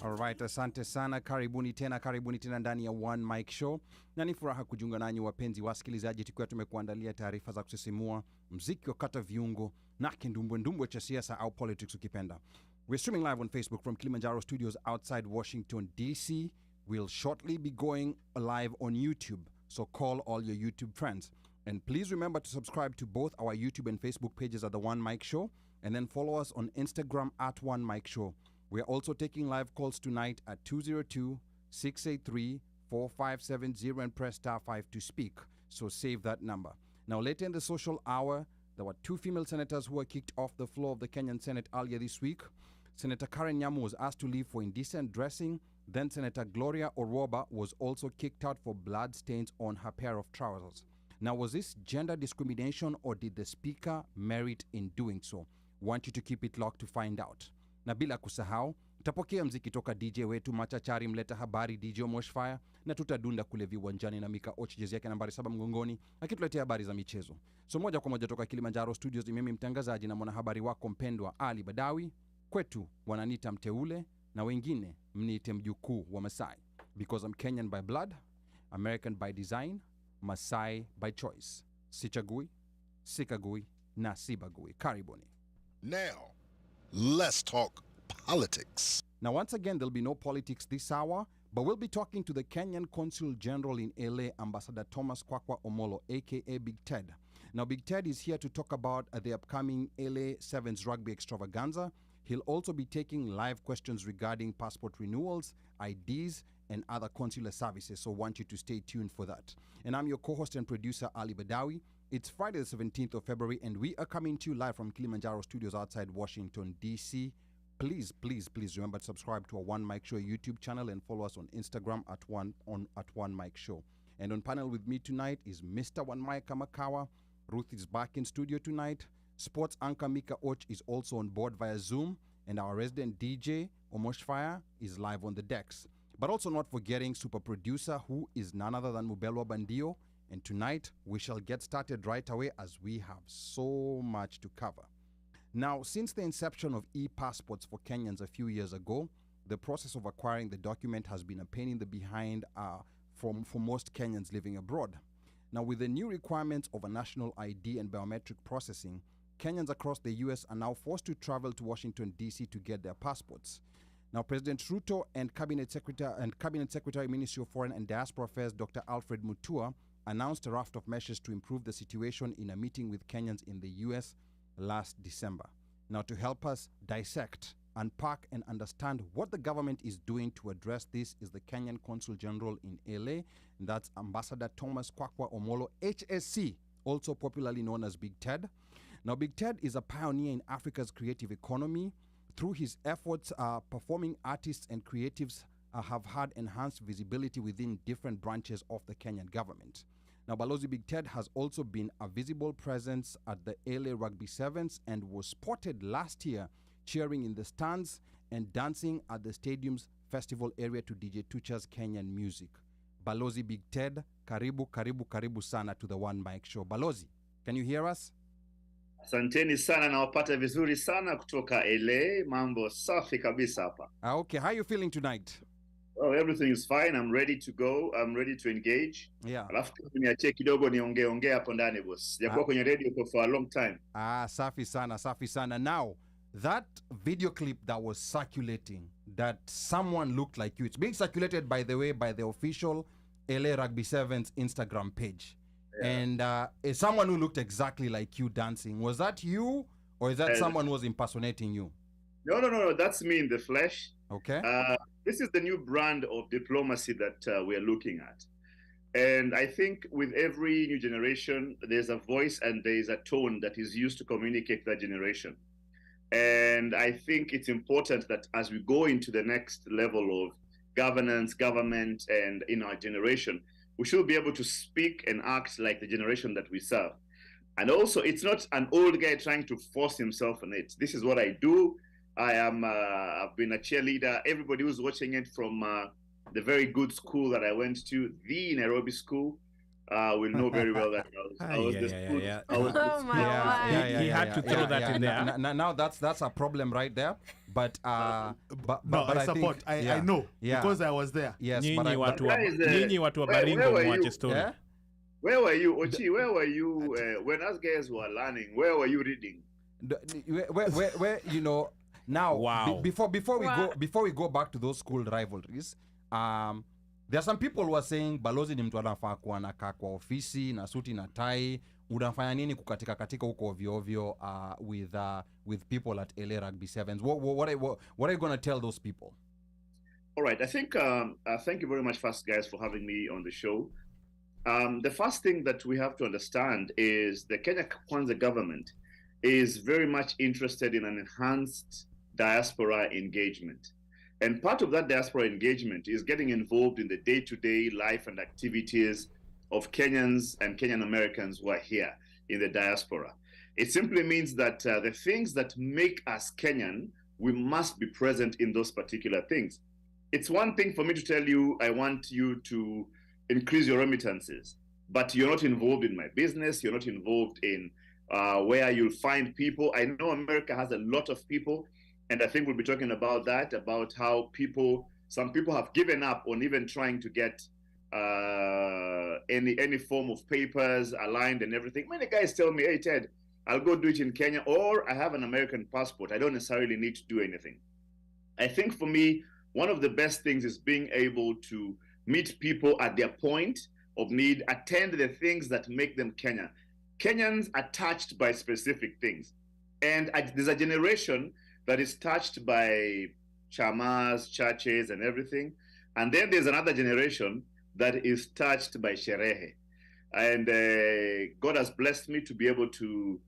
Alright, asante sana, karibuni tena ndani ya OneMic Show. Na ni furaha kujiunga nanyi wapenzi wasikilizaji, tukiwa tumekuandalia taarifa za kusisimua, muziki wa kata viungo na kindumbwe cha siasa au politics ukipenda. We're streaming live on Facebook from Kilimanjaro Studios outside Washington, D.C. We'll shortly be going live on YouTube, so call all your YouTube friends. And please remember to subscribe to both our YouTube and Facebook pages at The OneMic Show, and then follow us on Instagram at OneMic Show. We're also taking live calls tonight at 202-683-4570 and press *5 to speak. So save that number. Now, later in the social hour, there were 2 female senators who were kicked off the floor of the Kenyan Senate earlier this week. Senator Karen Nyamu was asked to leave for indecent dressing. Then Senator Gloria Oroba was also kicked out for blood stains on her pair of trousers. Now, was this gender discrimination or did the speaker merit in doing so? Want you to keep it locked to find out. Na bila kusahau, tutapokea mziki toka DJ wetu machachari mleta habari DJ OmoshFaya, na tutadunda kule viwanjani na Micah jezi yake nambari 7 mgongoni, akituletea habari za michezo. So moja kwa moja toka Kilimanjaro Studios, ni mimi mtangazaji na mwanahabari wako mpendwa Ali Badawy. Kwetu wananiita mteule na wengine mniite mjukuu wa Masai, because I'm Kenyan by blood, American by design, Masai by choice. Sichagui, sikagui na sibagui. Karibuni. Now, let's talk politics. Now, once again, there'll be no politics this hour, but we'll be talking to the Kenyan Consul General in LA, Ambassador Thomas Kwaka Omolo, aka Big Ted. Now, Big Ted is here to talk about the upcoming LA Sevens Rugby extravaganza. He'll also be taking live questions regarding passport renewals, IDs, and other consular services, so want you to stay tuned for that. And I'm your co-host and producer, Ali Badawy. It's Friday the 17th of February, and we are coming to you live from Kilimanjaro Studios outside Washington, D.C. Please remember to subscribe to our OneMic Show YouTube channel and follow us on Instagram at OneMic Show. And on panel with me tonight is Mr. Micah. Ruth is back in studio tonight. Sports anchor Micah is also on board via Zoom, and our resident DJ OmoshFaya is live on the decks. But also not forgetting super producer, who is none other than Mubelwa Bandio. And tonight we shall get started right away as we have so much to cover. Now, since the inception of e-passports for Kenyans a few years ago, the process of acquiring the document has been a pain in the behind for most Kenyans living abroad. Now, with the new requirements of a national ID and biometric processing, Kenyans across the U.S. are now forced to travel to Washington, D.C. to get their passports. Now, President Ruto and Cabinet Secretary Ministry of Foreign and Diaspora Affairs, Dr. Alfred Mutua, announced a raft of measures to improve the situation in a meeting with Kenyans in the U.S. last December. Now, to help us dissect, unpack, and understand what the government is doing to address this is the Kenyan Consul General in LA, and that's Ambassador Thomas Kwaka Omolo, HSC, also popularly known as Big Ted. Now, Big Ted is a pioneer in Africa's creative economy. Through his efforts, performing artists and creatives have had enhanced visibility within different branches of the Kenyan government. Now, Balozi Big Ted has also been a visible presence at the LA Rugby Sevens and was spotted last year cheering in the stands and dancing at the stadium's festival area to DJ Tucha's Kenyan music. Balozi Big Ted, karibu sana to the OneMic Show. Balozi, can you hear us? Asanteni sana, nawapata vizuri sana kutoka LA. Mambo safi kabisa hapa. Okay, how are you feeling tonight? Oh, everything is fine. I'm ready to go. I'm ready to engage. Yeah. Alafu niachie kidogo niongee hapo ndani boss. Sijakuwa kwenye radio for a long time. Safi sana. Now, that video clip that was circulating, that someone looked like you, it's being circulated, by the way, by the official LA Rugby Sevens Instagram page. Yeah. And someone who looked exactly like you dancing. Was that you, or is that someone who was impersonating you? No. That's me in the flesh. Okay. This is the new brand of diplomacy that we are looking at. And I think with every new generation, there's a voice and there's a tone that is used to communicate that generation. And I think it's important that as we go into the next level of governance, government, and in our generation, we should be able to speak and act like the generation that we serve. And also, it's not an old guy trying to force himself on it. This is what I do. I've been a cheerleader. Everybody who's watching it from the very good school that I went to, the Nairobi school, will know very well that I was the spoon. I was the Oh spoon. my He had to throw that in there. Now that's a problem right there. But but No, but I support. think, I know Yeah. because I was there. Yes, Nyinyi but watu wa Guys, nyinyi watu wa where Baringo were mwache you? story. yeah. Where were you, Ochi? Where were you when us guys were learning? Where were you reading? Where you know now Wow. before we Wow. before we go back to those school rivalries, there are some people who are saying balozi ni mtu anafaa kuwa anakaa kwa ofisi na suti na tai, unafanya nini kukatika katika huko ovyo ovyo with people at LA Rugby Sevens. What are you going to tell those people? All right. I think thank you very much, first guys, for having me on the show. The first thing that we have to understand is the Kenya Kwanza government is very much interested in an enhanced diaspora engagement. And part of that diaspora engagement is getting involved in the day-to-day life and activities of Kenyans and Kenyan Americans who are here in the diaspora. It simply means that the things that make us Kenyan, we must be present in those particular things. It's one thing for me to tell you, I want you to increase your remittances, but you're not involved in my business. You're not involved in where you'll find people. I know America has a lot of people, and I think we'll be talking about that, about how some people have given up on even trying to get any form of papers aligned and everything. Many guys tell me, hey, Ted, I'll go do it in Kenya, or I have an American passport. I don't necessarily need to do anything. I think for me, one of the best things is being able to meet people at their point of need, attend the things that make them Kenyan. Kenyans are touched by specific things. And there's a generation that is touched by chamas, churches, and everything. And then there's another generation that is touched by sherehe. And God has blessed me to be able to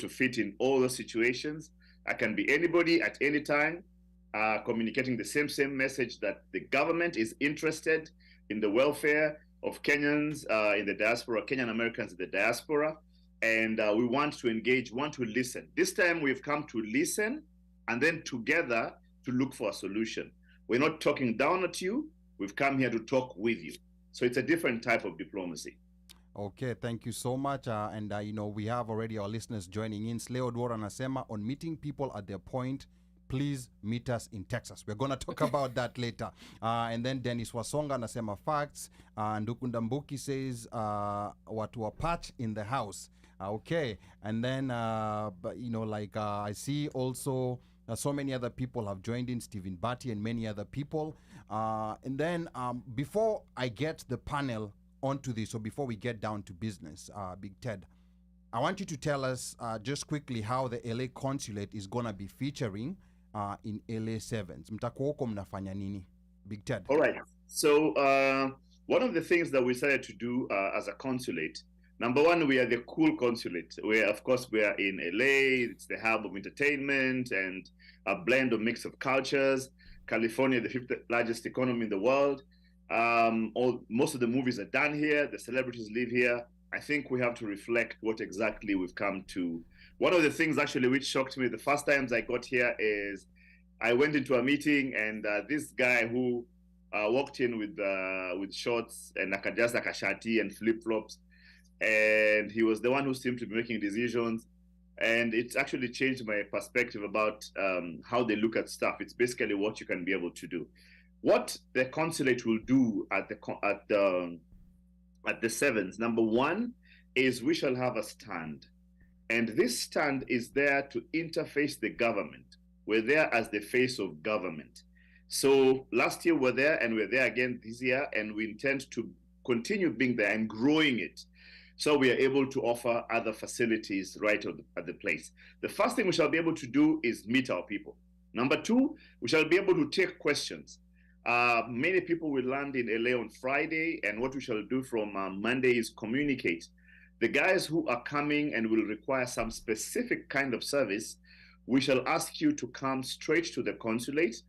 fit in all those situations. I can be anybody at any time, communicating the same message that the government is interested in the welfare of Kenyans in the diaspora, Kenyan Americans in the diaspora. And we want to engage, want to listen. This time we've come to listen and then together to look for a solution. We're not talking down at you. We've come here to talk with you. So it's a different type of diplomacy. Okay, thank you so much. And we have already our listeners joining in. Sleo Dwara Nasema, on meeting people at their point, please meet us in Texas. We're going to talk about that later. And then Dennis Wasonga Nasema facts. Ndukunda Mbuki says, watu wa patch in the house. Okay. And then, I see also so many other people have joined in, Stephen Batty and many other people. And then before I get the panel onto this, or before we get down to business, Big Ted, I want you to tell us just quickly how the LA Consulate is going to be featuring in LA Sevens. Mtakuwa huko mnafanya nini? Big Ted. All right. So one of the things that we started to do as a consulate, number one, we are the cool consulate. Of course, we are in LA. It's the hub of entertainment and a blend of mix of cultures. California, the fifth largest economy in the world. Most of the movies are done here. The celebrities live here. I think we have to reflect what exactly we've come to. One of the things actually which shocked me the first times I got here is I went into a meeting and this guy who walked in with shorts and just like a shati and flip-flops, and he was the one who seemed to be making decisions. And it's actually changed my perspective about how they look at stuff. It's basically what you can be able to do. What the consulate will do at the Sevens, number one, is we shall have a stand. And this stand is there to interface the government. We're there as the face of government. So last year we're there and we're there again this year, and we intend to continue being there and growing it. So we are able to offer other facilities right at the place. The first thing we shall be able to do is meet our people. Number two, we shall be able to take questions. Many people will land in LA on Friday, and what we shall do from Monday is communicate. The guys who are coming and will require some specific kind of service, we shall ask you to come straight to the consulate,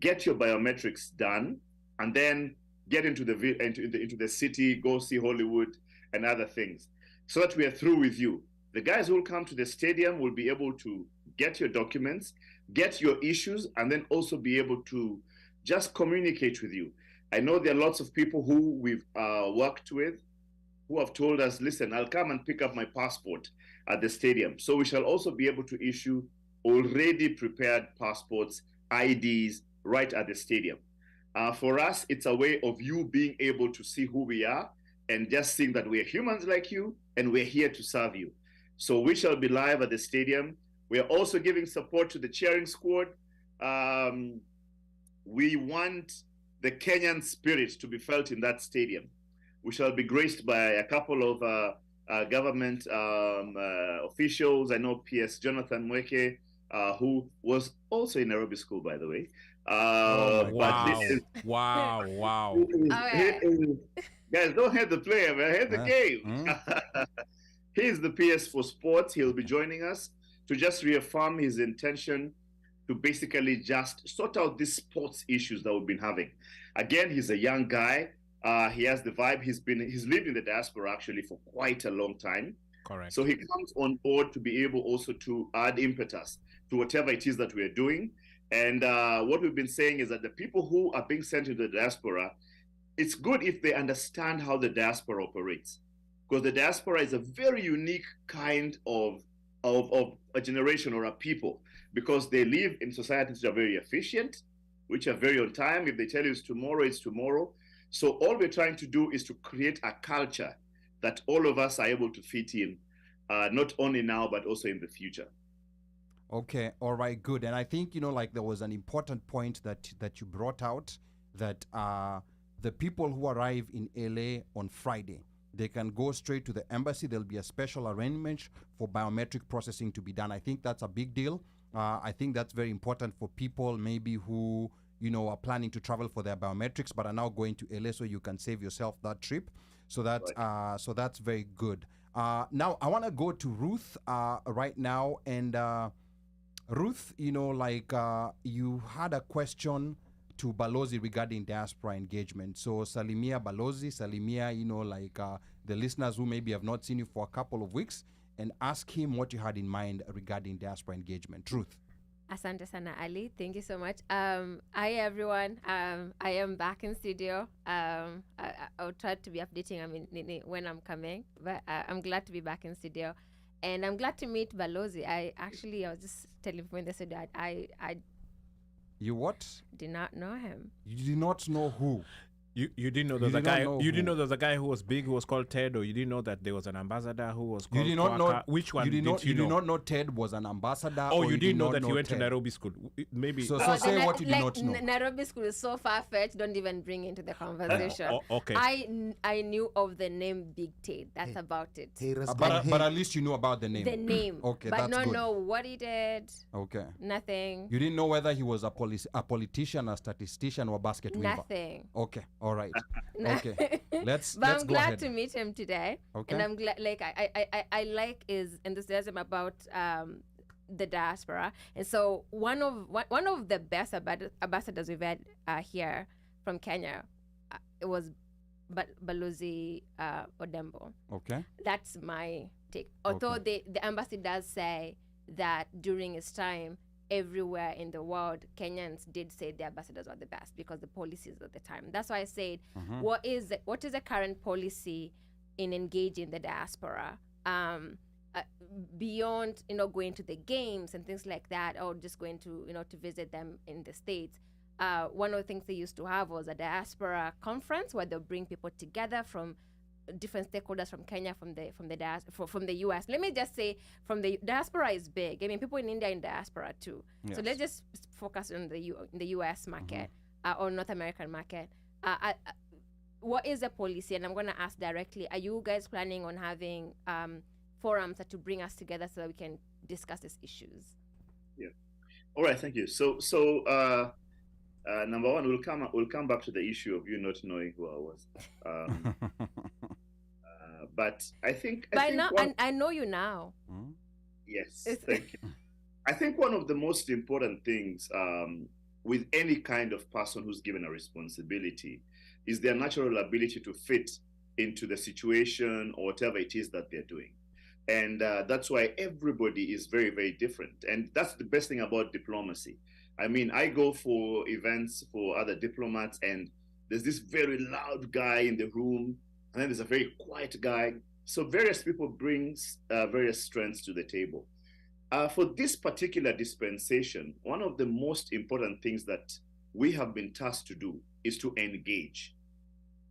get your biometrics done, and then get into the city, go see Hollywood and other things, so that we are through with you. The guys who will come to the stadium will be able to get your documents, get your issues, and then also be able to just communicate with you. I know there are lots of people who we've worked with who have told us, listen, I'll come and pick up my passport at the stadium. So we shall also be able to issue already prepared passports, IDs, right at the stadium. For us, it's a way of you being able to see who we are and just seeing that we're humans like you and we're here to serve you. So we shall be live at the stadium. We are also giving support to the cheering squad. We want the Kenyan spirit to be felt in that stadium. We shall be graced by a couple of government officials. I know PS Jonathan Mweke, who was also in Nairobi School, by the way. Wow. Guys, don't hate the player, man. Hate the game. He's the PS for sports. He'll be joining us to just reaffirm his intention to basically just sort out these sports issues that we've been having. Again, he's a young guy. He has the vibe. He's lived in the diaspora actually for quite a long time. Correct. So he comes on board to be able also to add impetus to whatever it is that we're doing. And what we've been saying is that the people who are being sent to the diaspora, it's good if they understand how the diaspora operates, because the diaspora is a very unique kind of a generation or a people, because they live in societies that are very efficient, which are very on time. If they tell you it's tomorrow. So all we're trying to do is to create a culture that all of us are able to fit in, not only now, but also in the future. Okay, all right, good. And I think, like there was an important point that you brought out, that the people who arrive in LA on Friday, they can go straight to the embassy. There'll be a special arrangement for biometric processing to be done. I think that's a big deal. I think that's very important for people maybe who, are planning to travel for their biometrics but are now going to LA, so you can save yourself that trip. So that's so that's very good. Now I want to go to Ruth right now, and Ruth, you had a question to Balozi regarding diaspora engagement. So Salimia Balozi, the listeners who maybe have not seen you for a couple of weeks, and ask him what you had in mind regarding diaspora engagement. Truth. Asante sana Ali, thank you so much. Hi everyone, I am back in studio. I'll try to be updating when I'm coming, but I'm glad to be back in studio. And I'm glad to meet Balozi. I was just telling him when they said that I You what? did not know him. You did not know who? You didn't know there's a guy. You didn't know there's a guy who was big, who was called Ted, or you didn't know that there was an ambassador who was called. You did not Kwaka? know. Which one you did not, you did know? not know Ted was an ambassador. Oh, or you didn't know did that he went Ted? to Nairobi School. Maybe. So Oh, say what you did not know. Nairobi School is so far-fetched, don't even bring into the conversation. Okay. I knew of the name Big Ted. That's about it. But at least you knew about the name. The name. Okay, but that's not good. know what he did. Okay. Nothing. You didn't know whether he was a politician, a statistician, or a basket weaver. Nothing. Okay. All right. Okay. Let's But I'm go glad ahead. to meet him today. Okay. And I'm glad, I like his enthusiasm about the diaspora. And so one of the best ambassadors we've had here from Kenya, it was Balozi Odembo. Okay. That's my take. Although the embassy does say that during his time, everywhere in the world, Kenyans did say the ambassadors were the best because the policies at the time. That's why I said, what is the current policy in engaging the diaspora? Beyond going to the games and things like that, or just going to to visit them in the States. One of the things they used to have was a diaspora conference where they'll bring people together from different stakeholders from Kenya, from the US. Let me just say, from the diaspora is big. I mean, people in India in diaspora too. Yes. So let's just focus on the US market or North American market. What is the policy? And I'm going to ask directly: are you guys planning on having forums to bring us together so that we can discuss these issues? Yeah. All right. Thank you. So number one, we'll come back to the issue of you not knowing who I was. But I think I know you now. Yes, thank you. I think one of the most important things with any kind of person who's given a responsibility is their natural ability to fit into the situation or whatever it is that they're doing. And that's why everybody is very, very different. And that's the best thing about diplomacy. I mean, I go for events for other diplomats, and there's this very loud guy in the room, and then there's a very quiet guy. So various people brings various strengths to the table. For this particular dispensation, one of the most important things that we have been tasked to do is to engage.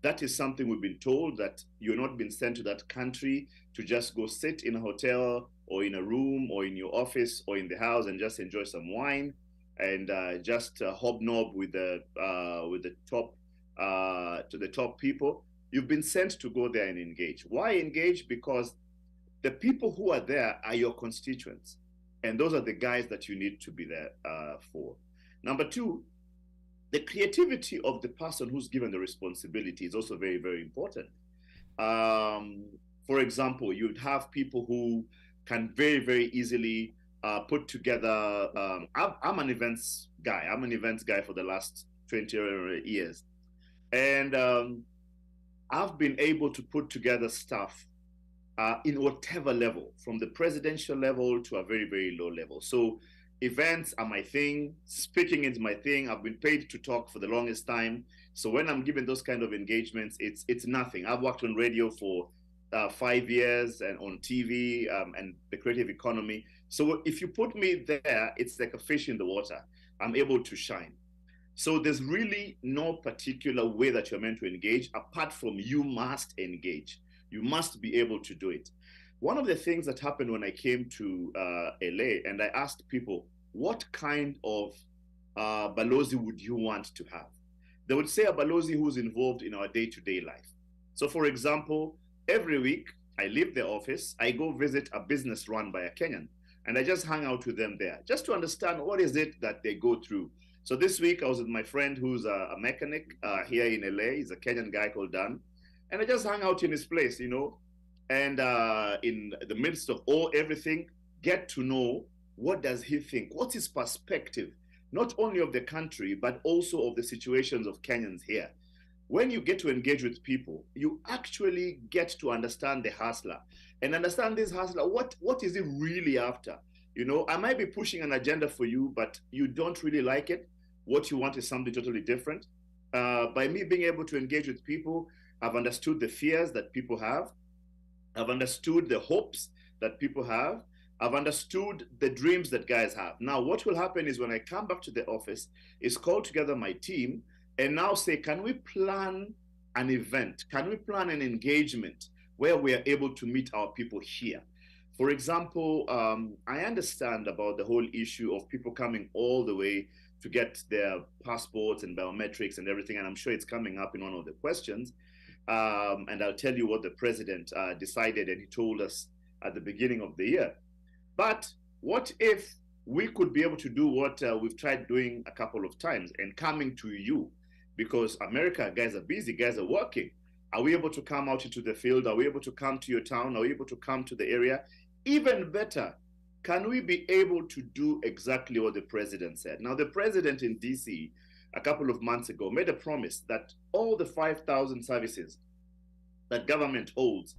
That is something we've been told, that you're not been sent to that country to just go sit in a hotel or in a room or in your office or in the house and just enjoy some wine and just hobnob with the top people. You've been sent to go there and engage. Why engage? Because the people who are there are your constituents, and those are the guys that you need to be there for. Number two, the creativity of the person who's given the responsibility is also very, very important. For example, you'd have people who can very, very easily put together. I'm an events guy. I'm an events guy for the last 20 years. And I've been able to put together stuff in whatever level, from the presidential level to a very, very low level. So events are my thing. Speaking is my thing. I've been paid to talk for the longest time. So when I'm given those kind of engagements, it's nothing. I've worked on radio for 5 years and on TV and the creative economy. So if you put me there, it's like a fish in the water. I'm able to shine. So there's really no particular way that you're meant to engage, apart from you must engage. You must be able to do it. One of the things that happened when I came to LA, and I asked people, what kind of balozi would you want to have? They would say a balozi who's involved in our day-to-day life. So for example, every week I leave the office, I go visit a business run by a Kenyan, and I just hang out with them there, just to understand what is it that they go through. So this week I was with my friend who's a mechanic here in LA. He's a Kenyan guy called Dan. And I just hung out in his place, you know, and in the midst of everything, get to know what does he think, what's his perspective, not only of the country, but also of the situations of Kenyans here. When you get to engage with people, you actually get to understand the hustler and understand this hustler, what is he really after? You know, I might be pushing an agenda for you, but you don't really like it. What you want is something totally different. By me being able to engage with people, I've understood the fears that people have. I've understood the hopes that people have. I've understood the dreams that guys have. Now, what will happen is when I come back to the office, is call together my team and now say, can we plan an event? Can we plan an engagement where we are able to meet our people here? For example, I understand about the whole issue of people coming all the way to get their passports and biometrics and everything, and I'm sure it's coming up in one of the questions. And I'll tell you what the president decided, and he told us at the beginning of the year. But what if we could be able to do what we've tried doing a couple of times and coming to you? Because America, guys are busy, guys are working. Are we able to come out into the field? Are we able to come to your town? Are we able to come to the area? Even better, can we be able to do exactly what the president said? Now, the president in DC a couple of months ago made a promise that all the 5,000 services that government holds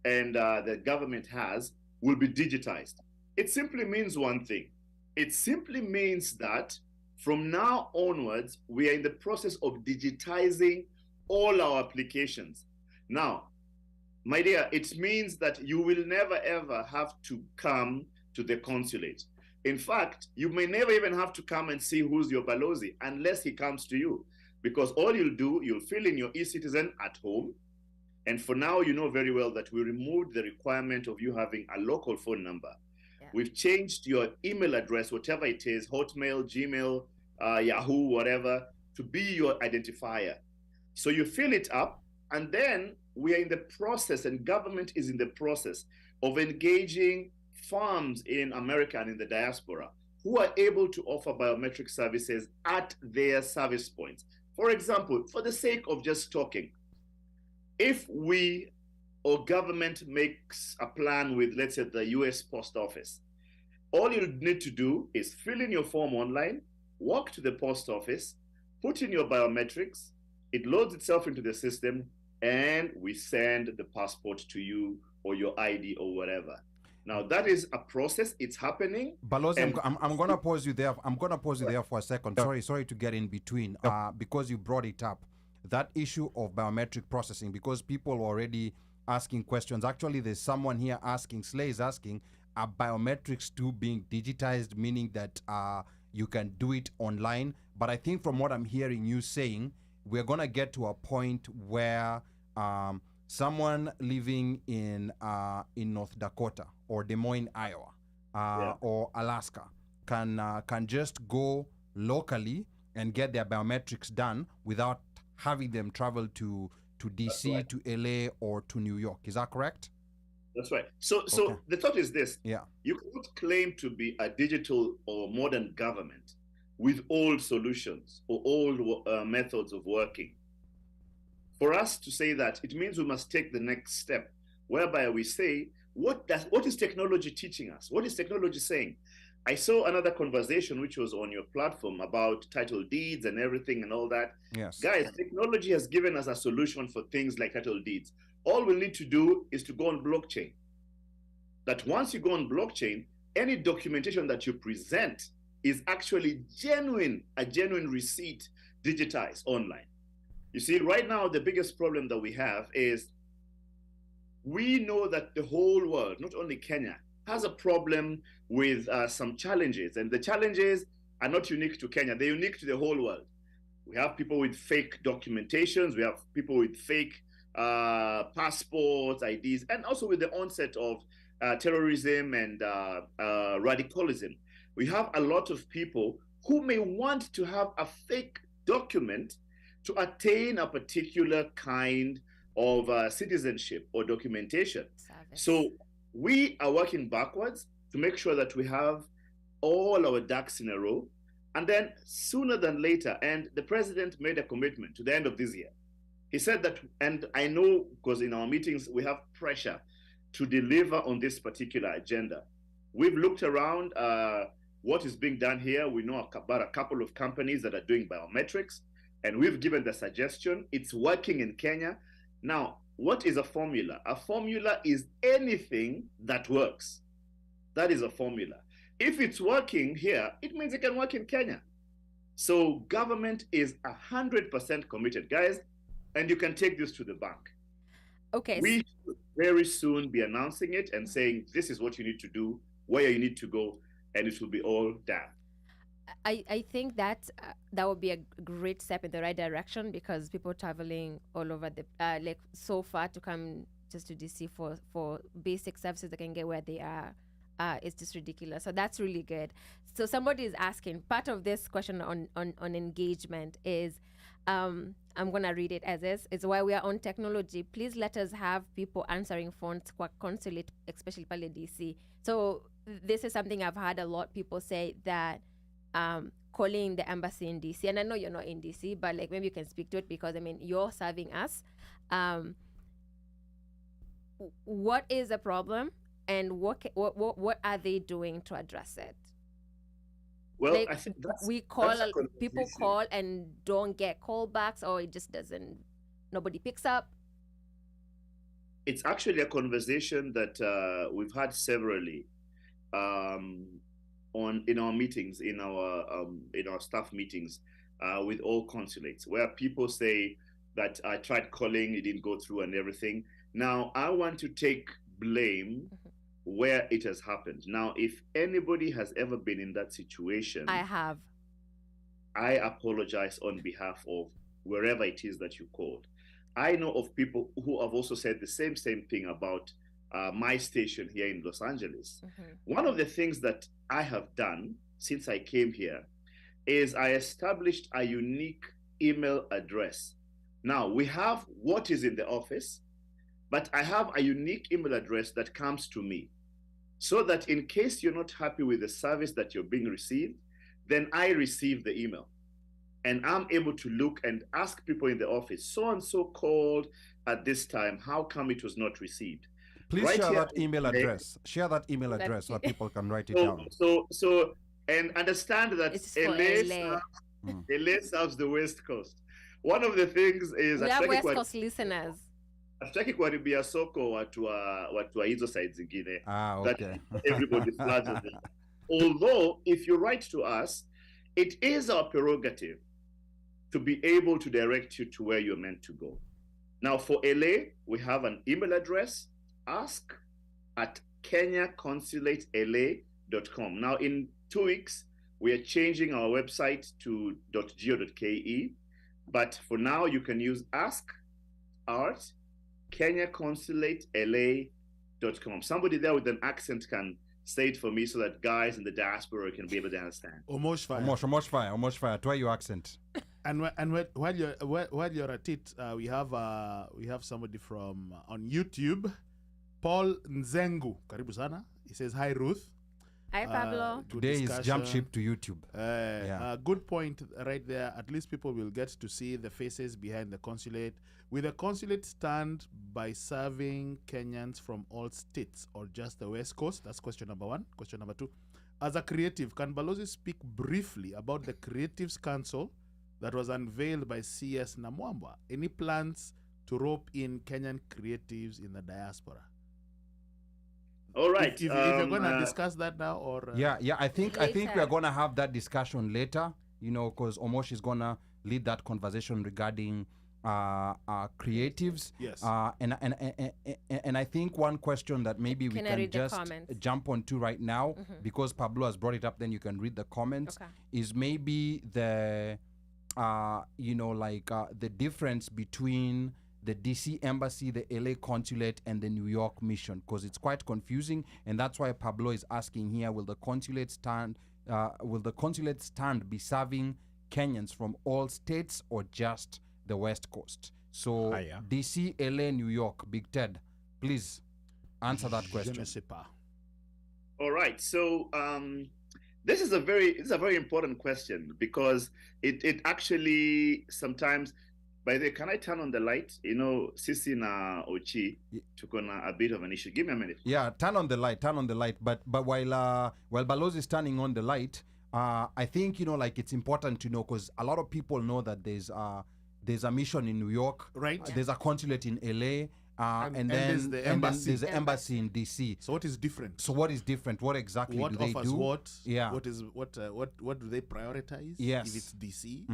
and that government has will be digitized. It simply means one thing. It simply means that from now onwards, we are in the process of digitizing all our applications. Now, my dear, it means that you will never ever have to come to the consulate. In fact, you may never even have to come and see who's your balozi unless he comes to you, because all you'll do, you'll fill in your e-citizen at home. And for now, you know very well that we removed the requirement of you having a local phone number. Yeah. We've changed your email address, whatever it is, Hotmail, Gmail, Yahoo, whatever, to be your identifier. So you fill it up, and then we are in the process, and government is in the process of engaging firms in America and in the diaspora who are able to offer biometric services at their service points. For example, for the sake of just talking, if we or government makes a plan with, let's say, the US Post Office, all you need to do is fill in your form online, walk to the post office, put in your biometrics, it loads itself into the system, and we send the passport to you or your ID or whatever. Now that is a process; it's happening. Balozi, I'm gonna pause you there. I'm gonna pause you there for a second. Sorry to get in between. Because you brought it up, that issue of biometric processing, because people are already asking questions. Actually, there's someone here asking, Slay is asking, are biometrics too being digitized, meaning that you can do it online? But I think from what I'm hearing you saying, we're going to get to a point where someone living in North Dakota or Des Moines, Iowa, or Alaska can just go locally and get their biometrics done without having them travel to DC, right, to LA, or to New York. Is that correct? That's right. So the thought is this. Yeah. You cannot claim to be a digital or modern government with old solutions or old methods of working. For us to say that, it means we must take the next step, whereby we say, what is technology teaching us? What is technology saying? I saw another conversation which was on your platform about title deeds and everything and all that. Yes. Guys, technology has given us a solution for things like title deeds. All we need to do is to go on blockchain. That once you go on blockchain, any documentation that you present is actually a genuine receipt digitized online. You see, right now, the biggest problem that we have is we know that the whole world, not only Kenya, has a problem with some challenges. And the challenges are not unique to Kenya. They're unique to the whole world. We have people with fake documentations. We have people with fake passports, IDs, and also with the onset of terrorism and radicalism. We have a lot of people who may want to have a fake document to attain a particular kind of citizenship or documentation. So we are working backwards to make sure that we have all our ducks in a row. And then sooner than later, and the president made a commitment to the end of this year. He said that, and I know because in our meetings, we have pressure to deliver on this particular agenda. We've looked around what is being done here. We know about a couple of companies that are doing biometrics, and we've given the suggestion. It's working in Kenya. Now, what is a formula? A formula is anything that works. That is a formula. If it's working here, it means it can work in Kenya. So government is 100% committed, guys, and you can take this to the bank. Okay. We should very soon be announcing it and saying, this is what you need to do, where you need to go, and it will be all done. I think that would be a great step in the right direction, because people traveling all over the like so far to come just to DC for basic services they can get where they are is just ridiculous. So that's really good. So somebody is asking, part of this question on engagement is, I'm gonna read it as is while we are on technology, please let us have people answering phones for consulate, especially pale DC. So this is something I've heard a lot people say, that calling the embassy in DC, and I know you're not in DC, but like maybe you can speak to it, because I mean you're serving us. What is the problem, and what are they doing to address it? Well, like, I think people call and don't get callbacks, or it just doesn't, nobody picks up. It's actually a conversation that we've had severally in our meetings, in our staff meetings with all consulates, where people say that I tried calling, it didn't go through and everything. Now, I want to take blame where it has happened. Now, if anybody has ever been in that situation, I have. I apologize on behalf of wherever it is that you called. I know of people who have also said the same thing about my station here in Los Angeles. One of the things that I have done since I came here is I established a unique email address. Now, we have what is in the office, but I have a unique email address that comes to me, so that in case you're not happy with the service that you're being received, then I receive the email. And I'm able to look and ask people in the office, so-and-so called at this time, how come it was not received? Please right share here, that email address. Share that email address so that people can write it down. So, and understand that LA serves the West Coast. One of the things is we have West Coast listeners. Hatutaki kuharibia soko watu wa hizo sides zingine. Okay. That everybody floods with it. Although, if you write to us, it is our prerogative to be able to direct you to where you're meant to go. Now, for LA, we have an email address, ask@kenyaconsulateLA.com. Now, in 2 weeks, we are changing our website to .go.ke, but for now, you can use ask@kenyaconsulateLA.com. Somebody there with an accent can say it for me so that guys in the diaspora can be able to understand. OmoshFaya. Try your accent. And while you're at it, we have somebody from on YouTube, Paul Nzengu. Karibu sana. He says, "Hi Ruth." Hi Pablo. Today is jump ship to YouTube. Good point right there. At least people will get to see the faces behind the consulate. Will the consulate stand by serving Kenyans from all states or just the West Coast? That's question number 1. Question number 2. As a creative, can Balozi speak briefly about the Creatives Council that was unveiled by CS Namwamba? Any plans to rope in Kenyan creatives in the diaspora? All right. If you're going to discuss that now, or I think we are going to have that discussion later. Because Omosh is going to lead that conversation regarding creatives. Yes. And I think one question that maybe we can just jump onto right now, because Pablo has brought it up, then you can read the comments. Okay. Is maybe the the difference between the DC embassy, the LA consulate, and the New York mission, because it's quite confusing, and that's why Pablo is asking here: will the consulate stand be serving Kenyans from all states or just the West Coast? So DC, LA, New York, Big Ted, please answer that question. Je ne sais pas. All right. So this is a very important question, because it actually sometimes. By the way, can I turn on the light? Cecil na Ochi took on a bit of an issue. Give me a minute. Yeah, turn on the light. But while Balozi is turning on the light, I think it's important to know, because a lot of people know that there's a mission in New York, right? There's a consulate in LA, and then there's the embassy in DC. So what is different? What exactly do they do? What? Yeah. What do they prioritize? Yes. If it's DC,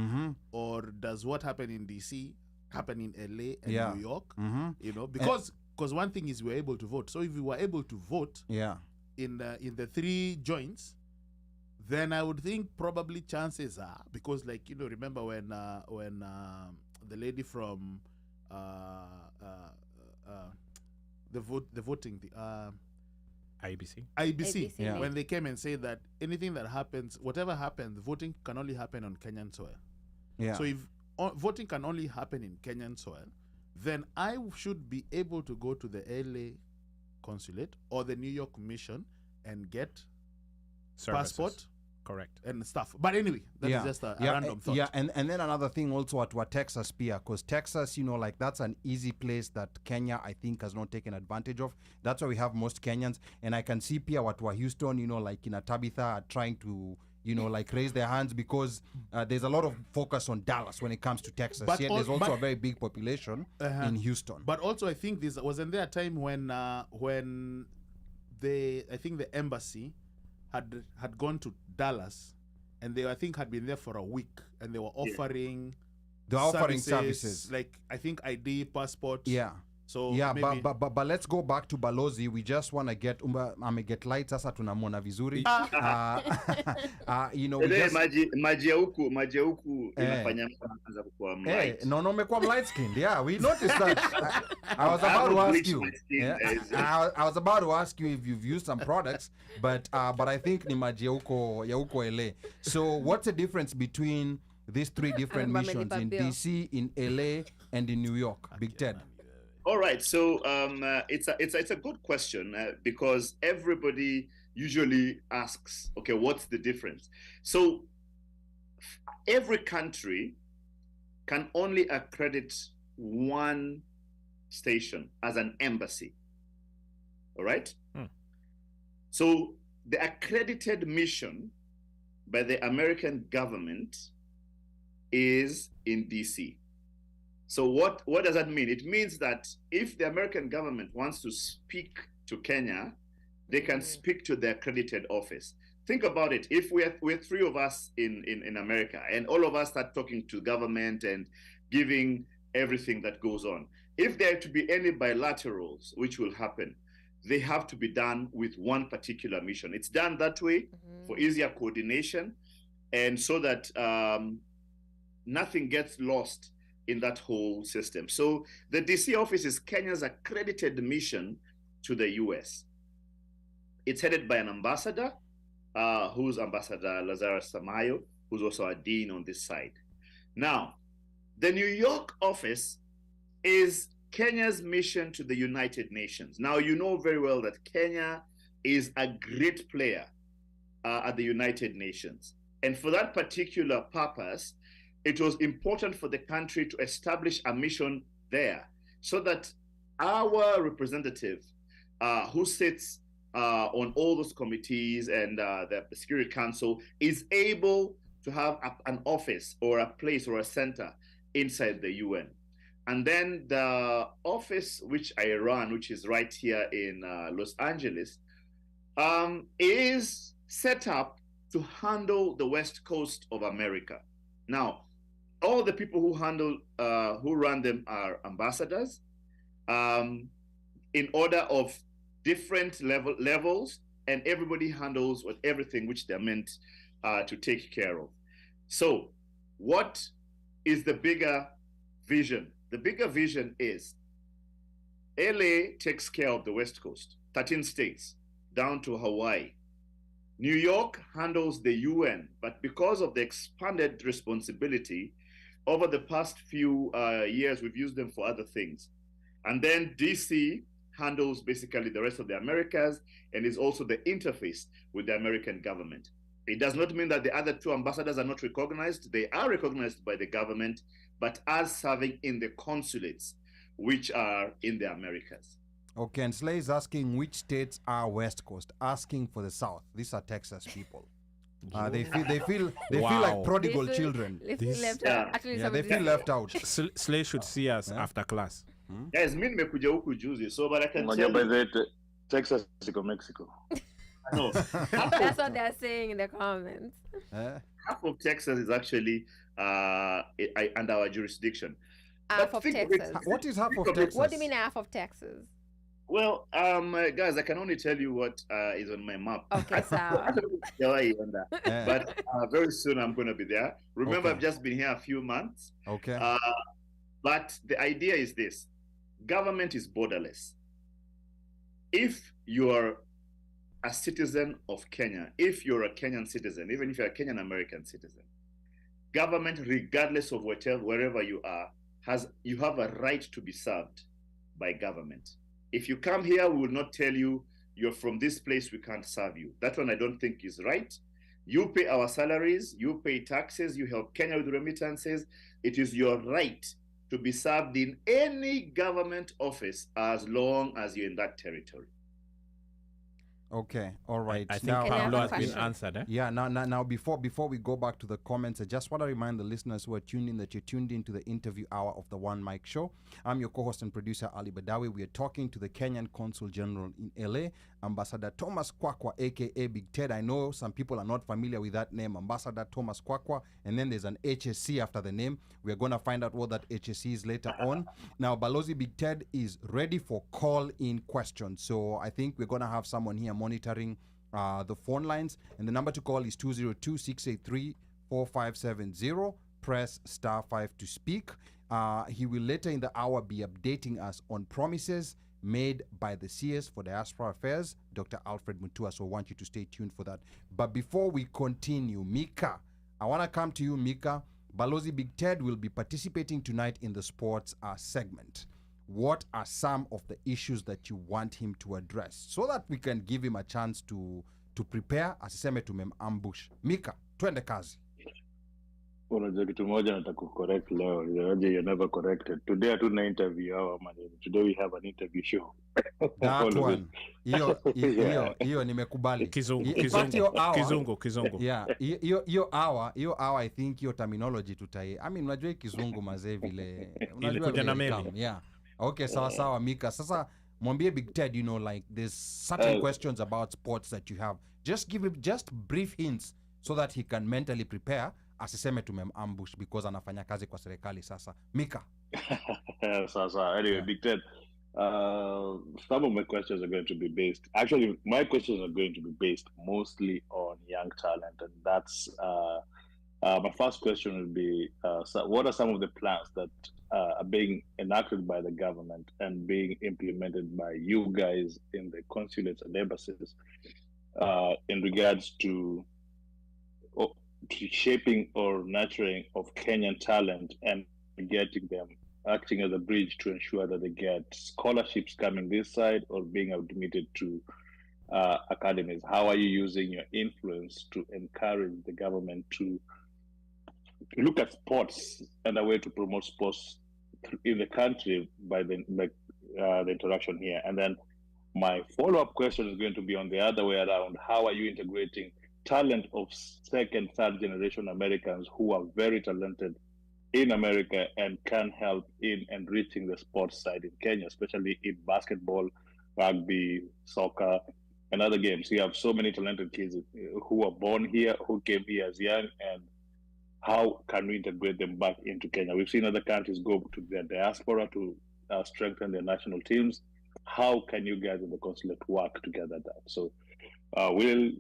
or does what happen in DC happen in LA and New York? Because one thing is we're able to vote. So if we were able to vote, in the 3 joints, then I would think probably chances are, because remember when the lady from IBC, when they came and said that anything that happens, whatever happens, voting can only happen on Kenyan soil. So if voting can only happen in Kenyan soil, then I should be able to go to the LA consulate or the New York mission and get passport. Correct. And stuff. But anyway, that's just a random thought. Yeah, and then another thing also at Texas, Pia, because Texas, that's an easy place that Kenya, I think, has not taken advantage of. That's why we have most Kenyans. And I can see Pia what Houston, in a Tabitha are trying to, raise their hands, because there's a lot of focus on Dallas when it comes to Texas. Yet there's also a very big population in Houston. But also, I think wasn't there a time when the embassy had gone to Dallas, and they, I think, had been there for a week, and they were offering services like, I think, ID, passport. So but let's go back to Balozi. We just want to get lights sasa tunamwona vizuri. Maji ya huku inafanya mtu anaanza kuwa light. No, umekuwa light skinned. Yeah, we noticed that. I was about to ask you. I was about to ask you if you've used some products, but I think ni maji ya huko LA. So what's the difference between these 3 different missions in DC, in LA, and in New York? Big Ted. All right, so it's a good question, because everybody usually asks, okay, what's the difference? So every country can only accredit one station as an embassy. All right? So the accredited mission by the American government is in DC. So what does that mean? It means that if the American government wants to speak to Kenya, they can speak to the accredited office. think about it. If we're three of us in America, and all of us start talking to government and giving everything that goes on, if there are to be any bilaterals, which will happen, they have to be done with one particular mission. It's done that way for easier coordination, and so that nothing gets lost in that whole system. So the DC office is Kenya's accredited mission to the US. It's headed by an ambassador, who's Ambassador Lazarus Samayo, who's also a dean on this side. Now, the New York office is Kenya's mission to the United Nations. Now, you know very well that Kenya is a great player at the United Nations. And for that particular purpose, it was important for the country to establish a mission there so that our representative who sits on all those committees and the Security Council is able to have an office or a place or a center inside the UN. And then the office which I run, which is right here in Los Angeles, is set up to handle the West Coast of America. Now, all the people who run them are ambassadors in order of different levels, and everybody handles with everything which they're meant to take care of. So what is the bigger vision? The bigger vision is LA takes care of the West Coast, 13 states, down to Hawaii. New York handles the UN, but because of the expanded responsibility, over the past few years, we've used them for other things. And then DC handles basically the rest of the Americas and is also the interface with the American government. It does not mean that the other two ambassadors are not recognized. They are recognized by the government, but as serving in the consulates, which are in the Americas. Okay, and Slay is asking which states are West Coast, asking for the South. These are Texas people. They feel like prodigal children. They feel left out. Slay should see us after class. Guys, mimi nimekuja huku juzi, so but I can tell by you. the Texas, Mexico. No, That's what they're saying in the comments. half of Texas is actually under our jurisdiction. Half But of think of Texas. it- What is half of Think of it- Texas? What do you mean half of Texas? Well, guys, I can only tell you what is on my map. Okay, sawa. But very soon I'm going to be there. Remember, Okay. I've just been here a few months. Okay. But the idea is this: government is borderless. If you are a citizen of Kenya, if you're a Kenyan citizen, even if you're a Kenyan American citizen, government, regardless of wherever you are, you have a right to be served by government. If you come here, we will not tell you you're from this place, we can't serve you. That one I don't think is right. You pay our salaries, you pay taxes, you help Kenya with remittances. It is your right to be served in any government office as long as you're in that territory. Okay. All right. I think Now, Pablo has been question. answered. Eh? yeah, now before we go back to the comments, I just want to remind the listeners who are tuned in that you're tuned into the interview hour of the OneMic Show. I'm your co-host and producer, Ali Badawy. We are talking to the Kenyan Consul General in LA, Ambassador Thomas Kwakwa, aka Big Ted. I know some people are not familiar with that name, Ambassador Thomas Kwakwa, and then there's an HSC after the name. We're going to find out what that HSC is later on. Now, Balozi Big Ted is ready for call-in questions. So I think we're going to have someone here monitoring the phone lines, and the number to call is 202-683-4570. Press *5 to speak. He will later in the hour be updating us on promises made by the CS for Diaspora Affairs, Dr. Alfred Mutua. So I want you to stay tuned for that. But before we continue, Micah, I want to come to you, Micah. Balozi Big Ted will be participating tonight in the sports segment. What are some of the issues that you want him to address so that we can give him a chance to prepare, asiseme tumemambush. Micah, twende kazi. Unajua kitu moja nataka correct leo. You're never corrected. Today hatuna interview our maneno. Today we have an interview show. That one. Hiyo nimekubali. Kizungu. Yeah, hiyo hour I think hiyo terminology tutai. I mean unajua kizungu mazee vile. Unajua kuja na yeah. Okay, sawa Mika. Sasa mwambie Big Ted, like there's certain questions about sports that you have. Just give him just brief hints so that he can mentally prepare, asiseme tumemambush because anafanya kazi kwa serikali sasa. Micah. Anyway, Big Ted, some of my questions are going to be based. Actually, my questions are going to be based mostly on young talent, and that's my first question would be: so what are some of the plans that are being enacted by the government and being implemented by you guys in the consulates and embassies in regards to shaping or nurturing of Kenyan talent and getting them acting as a bridge to ensure that they get scholarships coming this side or being admitted to academies? How are you using your influence to encourage the government to look at sports and a way to promote sports in the country by the interaction here? And then my follow-up question is going to be on the other way around. How are you integrating talent of second, third generation Americans who are very talented in America and can help in enriching the sports side in Kenya, especially in basketball, rugby, soccer, and other games? You have so many talented kids who are born here, who came here as young, and how can we integrate them back into Kenya? We've seen other countries go to their diaspora to strengthen their national teams. How can you guys in the consulate work together that? So we'll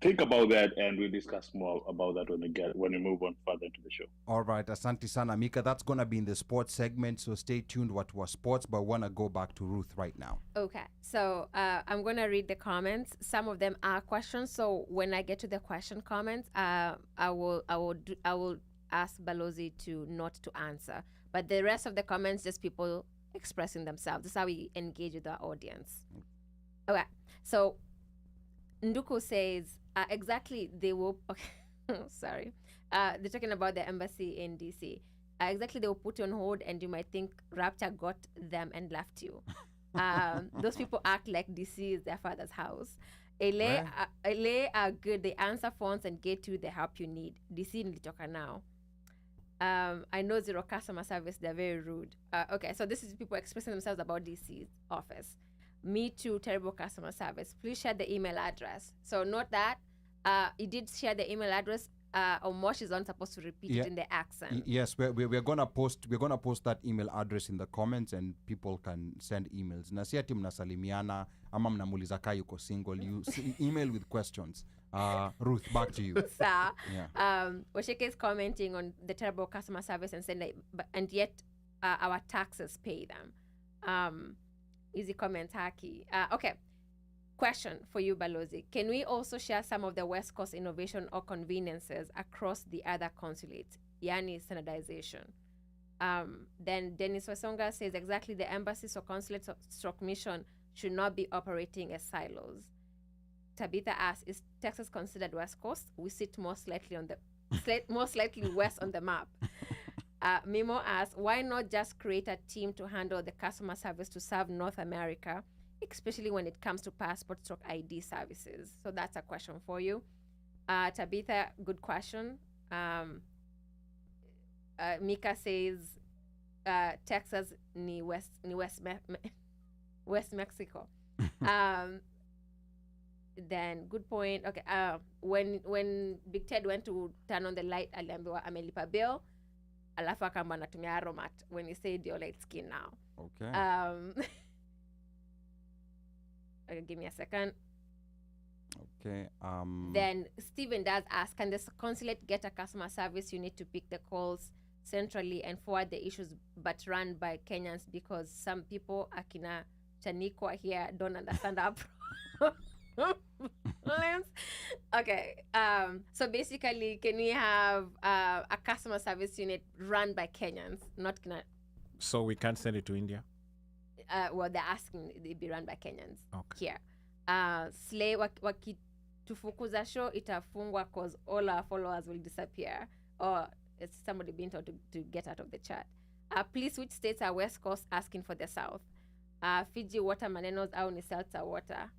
think about that, and we'll discuss more about that when we move on further into the show. All right, asante sana Micah. That's gonna be in the sports segment, so stay tuned. What was sports? But wanna go back to Ruth right now. Okay, so I'm gonna read the comments. Some of them are questions, so when I get to the question comments, I will ask Balozi to not to answer. But the rest of the comments, just people expressing themselves. That's how we engage with our audience. Okay, so Nduku says, exactly, they will, okay, sorry. They're talking about the embassy in DC. Exactly, they will put you on hold and you might think Rapture got them and left you. Those people act like DC is their father's house. LA are good. They answer phones and get you the help you need. DC nilitoka now. I know zero customer service. They're very rude. Okay, so this is people expressing themselves about DC's office. Me too, terrible customer service. Please share the email address. So note that you did share the email address. Omosh is not supposed to repeat it in the accent. Yes, we're gonna post that email address in the comments, and people can send emails. Na si ati mnasalimiana ama mnamuliza ka yuko single. You email with questions. Ruth, back to you. So, Osheke is commenting on the terrible customer service and saying that, and yet our taxes pay them. Easy comment, Haki. Okay. Question for you, Balozi. Can we also share some of the West Coast innovation or conveniences across the other consulates? Yani standardization. Then Dennis Wasonga says exactly the embassies or consulates stroke mission should not be operating as silos. Tabitha asks, is Texas considered West Coast? We sit most likely on the most likely west on the map. Mimo asks, why not just create a team to handle the customer service to serve North America, especially when it comes to passport stroke ID services? So that's a question for you. Tabitha, good question. Mika says, Texas ni West Mexico. Then good point. Okay. When Big Ted went to turn on the light, aliambiwa amelipa bill. Alafu akamba natumia aromat when you say you're light skin now. Okay. Okay, give me a second. Okay. Then Stephen does ask, can the consulate get a customer service unit to pick the calls centrally and forward the issues, but run by Kenyans, because some people, akina Chanikwa here, don't understand our problems. Okay. So basically, can we have a customer service unit run by Kenyans, not So we can't send it to India? Well, they're asking it be run by Kenyans here. Slay wakitufukuza show itafungwa because all our followers will disappear, or it's somebody being told to get out of the chat. Please, which states are West Coast asking for the South? Fiji water manenos au ni seltzer water?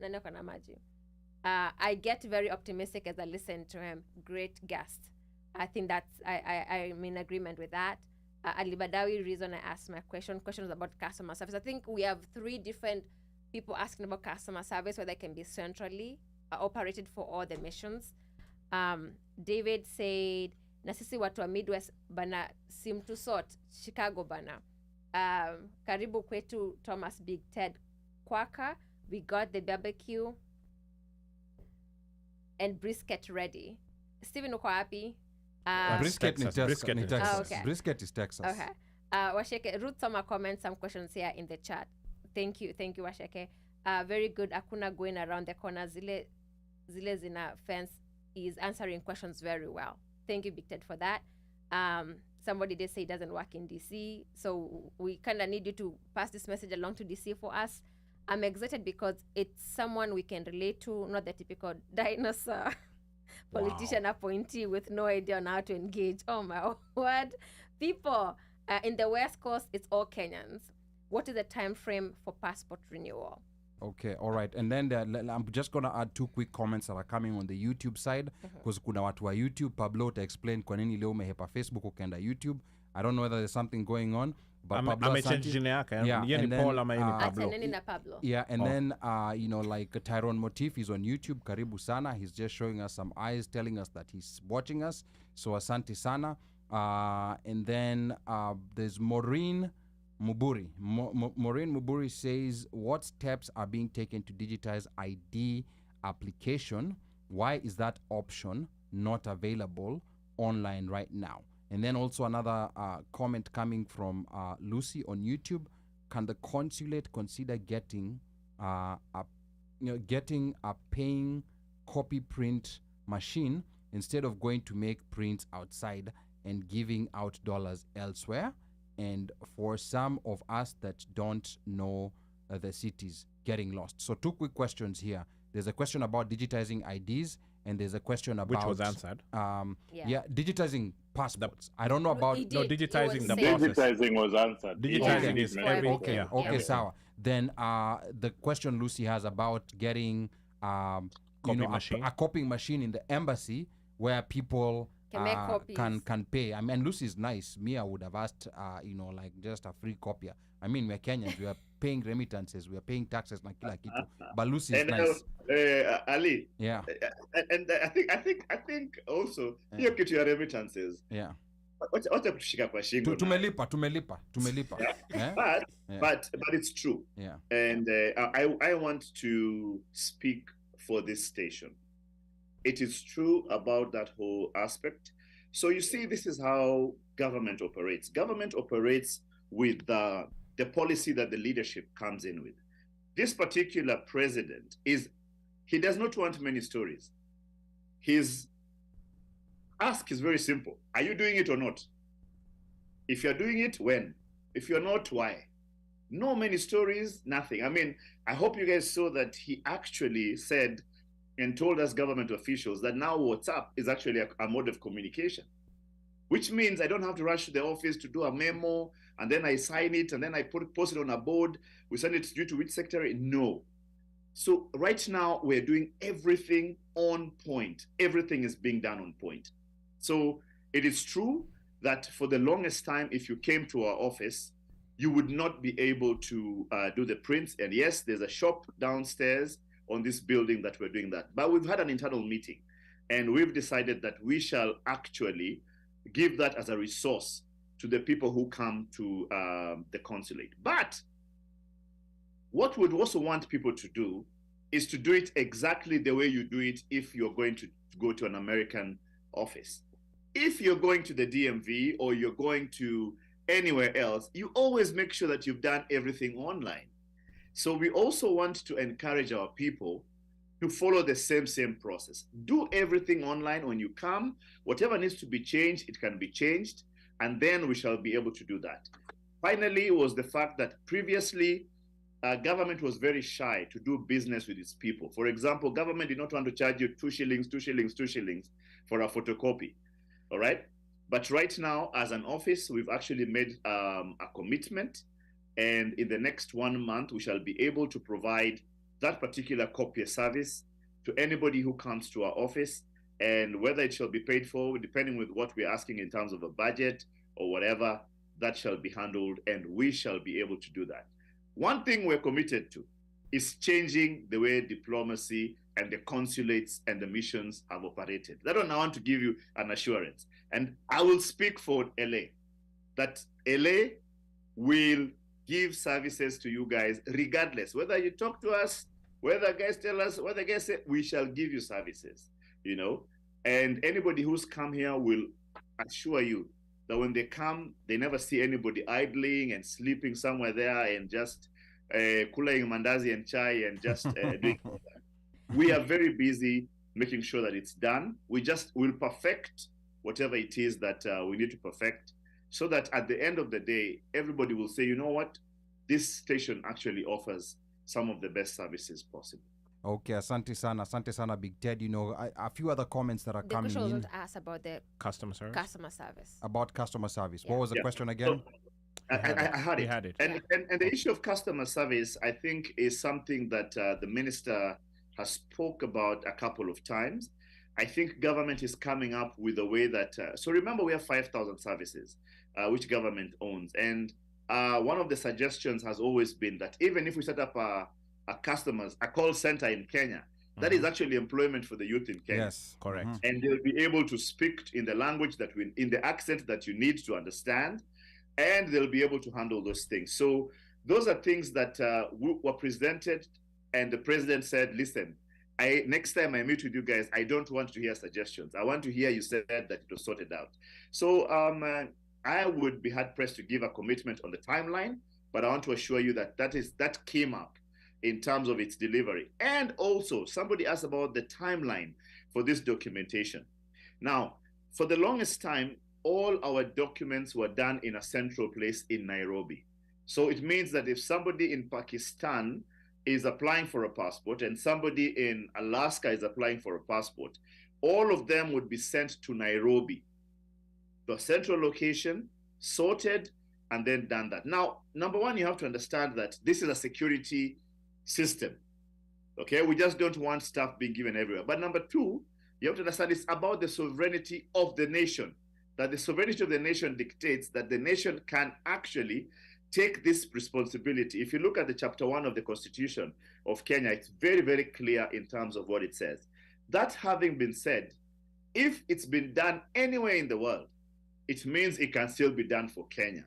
Nani kana maji? I get very optimistic as I listen to him. Great guest. I think I'm in agreement with that. Ali Badawy, reason I asked my questions about customer service. I think we have 3 different people asking about customer service, whether it can be centrally operated for all the missions. David said, na sisi watu wa Midwest bana simtusot Chicago bana. Karibu kwetu Thomas Big Ted Kwaka. We got the barbecue and brisket ready. Steven, uko wapi? Brisket is Texas. Okay. Brisket is Texas. Okay. Washeke, Ruth, some comments, some questions here in the chat. Thank you, Washeke. Very good. Akuna going around the corner. Zile zina fence is answering questions very well. Thank you, Big Ted, for that. Somebody did say it doesn't work in DC, so we kind of need you to pass this message along to DC for us. I'm excited because it's someone we can relate to, not the typical dinosaur politician appointee with no idea on how to engage. Oh my word. People in the West Coast, it's all Kenyans. What is the time frame for passport renewal? Okay, all right. And then I'm just going to add 2 quick comments that are coming on the YouTube side. Because kuna watu wa YouTube, Pablo to explain kwa nini leo umehepa Facebook ukaenda YouTube. I don't know whether there's something going on. But Pablo Yeah, and then you know, like Tyrone Motif is on YouTube. Karibu sana. He's just showing us some eyes, telling us that he's watching us. So asante sana. And then there's Maureen Muburi. Maureen Muburi says, what steps are being taken to digitize ID application? Why is that option not available online right now? And then also another comment coming from Lucy on YouTube. Can the consulate consider getting a paying copy print machine instead of going to make prints outside and giving out dollars elsewhere? And for some of us that don't know the cities, getting lost. So 2 quick questions here. There's a question about digitizing IDs, and there's a question about... Which was answered. Digitizing passports. I don't know about... digitizing the process. process. Digitizing was answered. Digitizing is everything. Okay, sawa. Then the question Lucy has about getting a copying machine in the embassy where people can pay. I mean, Lucy's nice. Me, I would have asked, like just a free copier. I mean, we're Kenyans. We are paying remittances. We are paying taxes. But Lucy's nice. Ali. Yeah. And I think also hiyo kitu ya remittances. Yeah. Wacha kutushika kwa shingo. Tumelipa. But it's true. Yeah. And I want to speak for this station. It is true about that whole aspect. So you see, this is how government operates. Government operates with the policy that the leadership comes in with. This particular president he does not want many stories. His ask is very simple. Are you doing it or not? If you're doing it, when? If you're not, why? No many stories, nothing. I mean, I hope you guys saw that he actually said and told us government officials that now WhatsApp is actually a mode of communication, which means I don't have to rush to the office to do a memo and then I sign it and then I post it on a board. We send it due to which secretary? No. So right now we're doing everything on point. Everything is being done on point. So it is true that for the longest time, if you came to our office, you would not be able to do the prints. And yes, there's a shop downstairs on this building that we're doing that. But we've had an internal meeting and we've decided that we shall actually give that as a resource to the people who come to the consulate. But what we'd also want people to do is to do it exactly the way you do it if you're going to go to an American office. If you're going to the DMV or you're going to anywhere else, you always make sure that you've done everything online. So we also want to encourage our people to follow the same process. Do everything online when you come. Whatever needs to be changed, it can be changed, and then we shall be able to do that. Finally, was the fact that previously, government was very shy to do business with its people. For example, government did not want to charge you 2 shillings for a photocopy, all right? But right now, as an office, we've actually made a commitment, and in the next 1 month, we shall be able to provide that particular copier service to anybody who comes to our office, and whether it shall be paid for, depending with what we're asking in terms of a budget or whatever, that shall be handled, and we shall be able to do that. One thing we're committed to is changing the way diplomacy and the consulates and the missions have operated. That one I want to give you an assurance. And I will speak for LA, that LA will give services to you guys regardless. Whether you talk to us, whether guys tell us, whether guys say, we shall give you services, you know. And anybody who's come here will assure you that when they come, they never see anybody idling and sleeping somewhere there and just kulaying mandazi and chai and just doing that. We are very busy making sure that it's done. We just will perfect whatever it is that we need to perfect, so that at the end of the day, everybody will say, you know what, this station actually offers some of the best services possible. Okay, asante sana, Big Ted. You know, a few other comments that are coming in. The question was asked about the customer service. About customer service. What was the question again? I had it. We had it. And the issue of customer service, I think, is something that the minister has spoke about a couple of times. I think government is coming up with a way that, so remember we have 5,000 services, which government owns. And one of the suggestions has always been that even if we set up a call center in Kenya, that is actually employment for the youth in Kenya. Yes, correct. And they'll be able to speak in the language that in the accent that you need to understand, and they'll be able to handle those things. So those are things that were presented, and the president said, listen, next time I meet with you guys, I don't want to hear suggestions. I want to hear you said that it was sorted out. So I would be hard-pressed to give a commitment on the timeline, but I want to assure you that that came up in terms of its delivery. And also, somebody asked about the timeline for this documentation. Now, for the longest time, all our documents were done in a central place in Nairobi. So it means that if somebody in Pakistan is applying for a passport and somebody in Alaska is applying for a passport, all of them would be sent to Nairobi, the central location, sorted, and then done that. Now, number one, you have to understand that this is a security system. Okay, we just don't want stuff being given everywhere. But number two, you have to understand it's about the sovereignty of the nation, that the sovereignty of the nation dictates that the nation can actually take this responsibility. If you look at the chapter 1 of the Constitution of Kenya, it's very, very clear in terms of what it says. That having been said, if it's been done anywhere in the world, it means it can still be done for Kenya.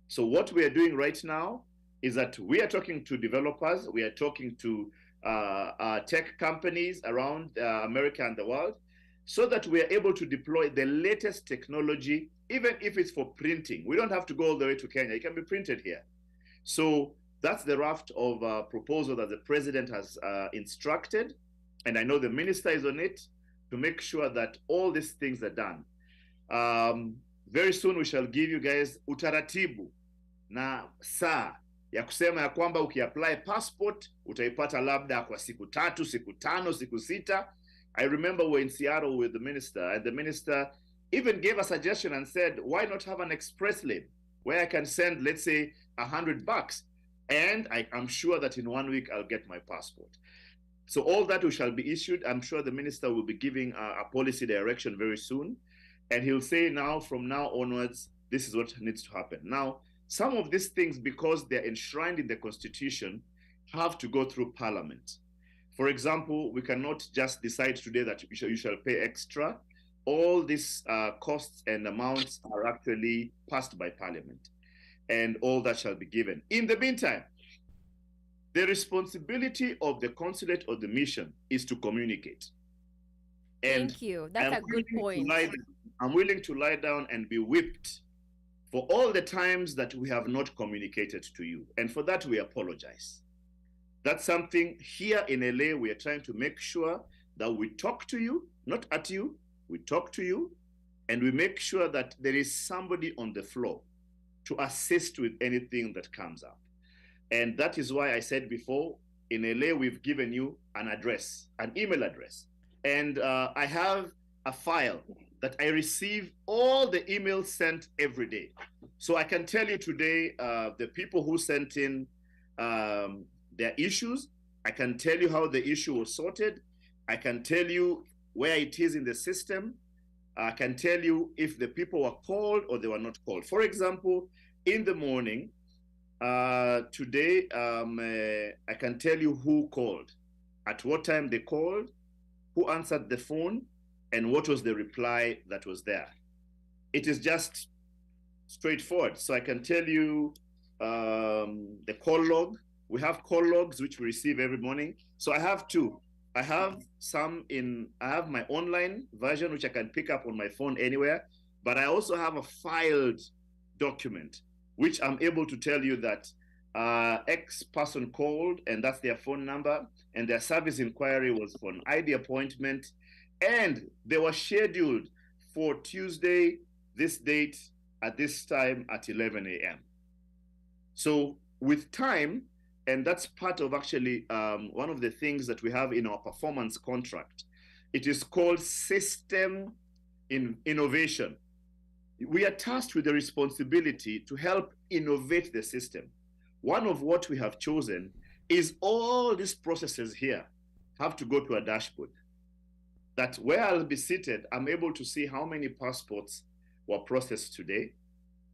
So what we are doing right now is that we are talking to developers, we are talking to tech companies around America and the world, so that we are able to deploy the latest technology, even if it's for printing. We don't have to go all the way to Kenya. It can be printed here. So that's the raft of proposal that the president has instructed. And I know the minister is on it to make sure that all these things are done. Very soon we shall give you guys utaratibu na saa ya kusema ya kwamba ukiapply passport utaipata labda kwa siku 3, siku 5, siku 6. I remember we were in Seattle with the minister, and the minister even gave a suggestion and said, why not have an express lane where I can send, let's say, $100, and I'm sure that in 1 week I'll get my passport. So all that we shall be issued. I'm sure the minister will be giving a policy direction very soon, and he'll say now, from now onwards, this is what needs to happen. Now, some of these things, because they're enshrined in the Constitution, have to go through Parliament. For example, we cannot just decide today that you shall pay extra. All these costs and amounts are actually passed by Parliament, and all that shall be given. In the meantime, the responsibility of the consulate or the mission is to communicate. And thank you. That's a good point. I'm willing to lie down and be whipped for all the times that we have not communicated to you. And for that, we apologize. That's something here in LA, we are trying to make sure that we talk to you, not at you, we talk to you, and we make sure that there is somebody on the floor to assist with anything that comes up. And that is why I said before, in LA, we've given you an address, an email address. And I have a file that I receive all the emails sent every day. So I can tell you today, the people who sent in their issues, I can tell you how the issue was sorted. I can tell you where it is in the system. I can tell you if the people were called or they were not called. For example, in the morning, Today, I can tell you who called, at what time they called, who answered the phone, and what was the reply that was there. It is just straightforward. So I can tell you the call log. We have call logs which we receive every morning. So I have two. I have my online version, which I can pick up on my phone anywhere, but I also have a filed document, which I'm able to tell you that X person called, and that's their phone number, and their service inquiry was for an ID appointment, and they were scheduled for Tuesday, this date, at this time at 11 a.m. So with time, and that's part of actually one of the things that we have in our performance contract. It is called system innovation. We are tasked with the responsibility to help innovate the system. One of what we have chosen is all these processes here have to go to a dashboard. That where I'll be seated, I'm able to see how many passports were processed today,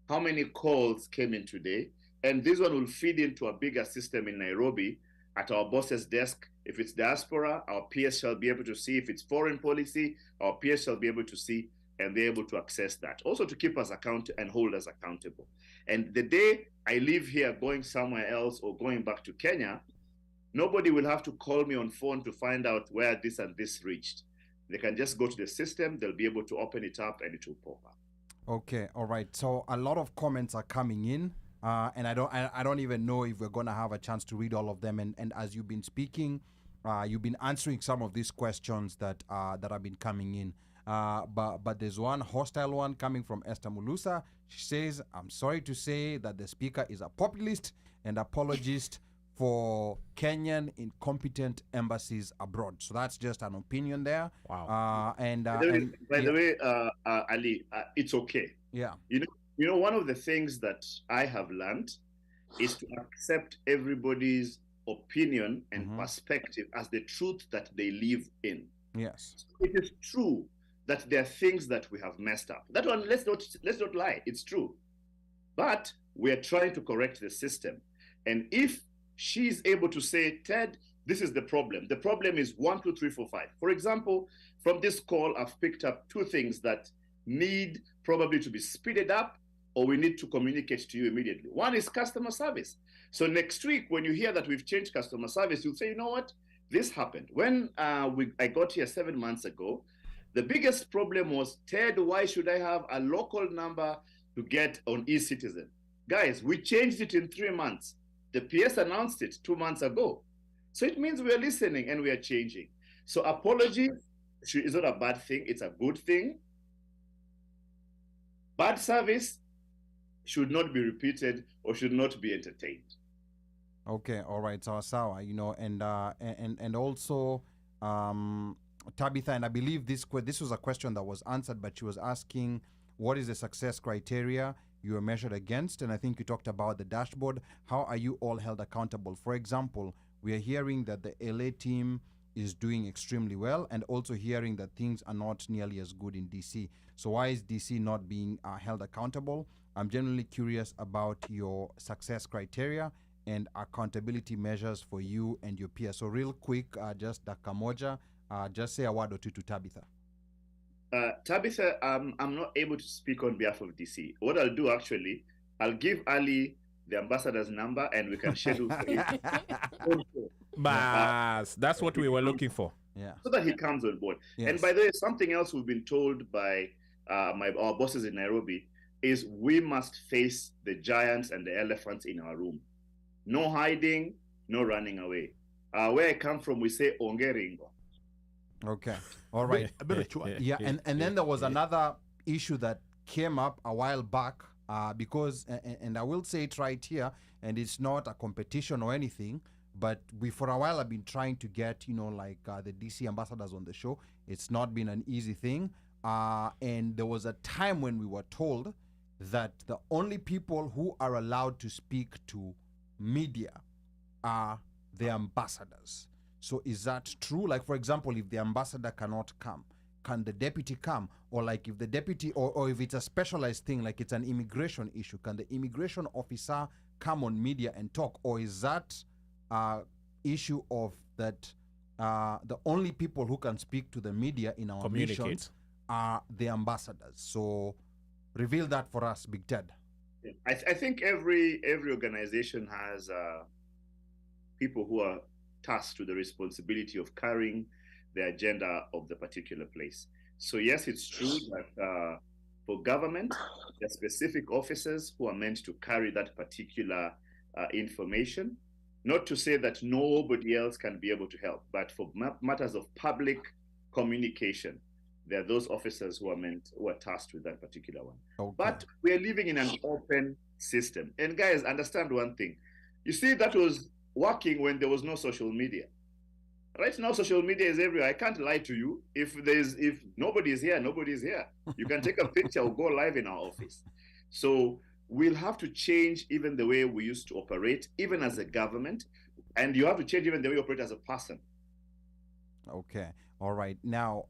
how many calls came in today, and this one will feed into a bigger system in Nairobi at our boss's desk. If it's diaspora, our PS shall be able to see. If it's foreign policy, our PS shall be able to see, and they're able to access that. Also to keep us accountable and hold us accountable. And the day I leave here going somewhere else or going back to Kenya, nobody will have to call me on phone to find out where this and this reached. They can just go to the system, they'll be able to open it up and it will pop up. Okay, all right. So a lot of comments are coming in. And I don't even know if we're going to have a chance to read all of them. And as you've been speaking, you've been answering some of these questions that have been coming in. But there's one hostile one coming from Esther Mulusa. She says, I'm sorry to say that the speaker is a populist and apologist for Kenyan incompetent embassies abroad. So that's just an opinion there. Wow. By the way, Ali, it's okay. Yeah. You know, one of the things that I have learned is to accept everybody's opinion and perspective as the truth that they live in. Yes. It is true that there are things that we have messed up. That one, let's not lie. It's true. But we are trying to correct the system. And if she's able to say, Ted, this is the problem. The problem is 1, 2, 3, 4, 5. For example, from this call, I've picked up two things that need probably to be speeded up, or we need to communicate to you immediately. One is customer service. So next week, when you hear that we've changed customer service, you'll say, you know what? This happened. When I got here 7 months ago, the biggest problem was, Ted, why should I have a local number to get on eCitizen? Guys, we changed it in 3 months. The PS announced it 2 months ago. So it means we are listening and we are changing. So apology is not a bad thing. It's a good thing. Bad service should not be repeated or should not be entertained. Okay, all right, sawa, and also Tabitha, and I believe this was a question that was answered, but she was asking, what is the success criteria you are measured against? And I think you talked about the dashboard. How are you all held accountable? For example, we are hearing that the LA team is doing extremely well, and also hearing that things are not nearly as good in DC. So why is DC not being held accountable? I'm genuinely curious about your success criteria and accountability measures for you and your peers. So real quick, just dakika moja, just say a word or two to Tabitha. Tabitha, I'm not able to speak on behalf of DC. What I'll do actually, I'll give Ali the ambassador's number and we can schedule for it. That's what we were looking for. Yeah. So that he comes on board. Yes. And by the way, something else we've been told by our bosses in Nairobi is we must face the giants and the elephants in our room. No hiding, no running away. Where I come from, we say ongeringo. Okay, all right. Yeah, and then there was another issue that came up a while back because, and I will say it right here, and it's not a competition or anything, but we for a while have been trying to get, the DC ambassadors on the show. It's not been an easy thing. And there was a time when we were told that the only people who are allowed to speak to media are the ambassadors. So is that true? Like, for example, if the ambassador cannot come, can the deputy come? Or like if the deputy, or if it's a specialized thing, like it's an immigration issue, can the immigration officer come on media and talk, or is that issue of that the only people who can speak to the media in our missions are the ambassadors? So reveal that for us, Big Ted. I think every organization has people who are tasked with the responsibility of carrying the agenda of the particular place. So yes, it's true that for government, there are specific officers who are meant to carry that particular information. Not to say that nobody else can be able to help, but for matters of public communication, there are those officers who are tasked with that particular one. Okay. But we are living in an open system. And guys, understand one thing. You see, that was working when there was no social media. Right now, social media is everywhere. I can't lie to you. If nobody is here, nobody is here. You can take a picture or go live in our office. So we'll have to change even the way we used to operate, even as a government, and you have to change even the way you operate as a person. Okay. All right. Now,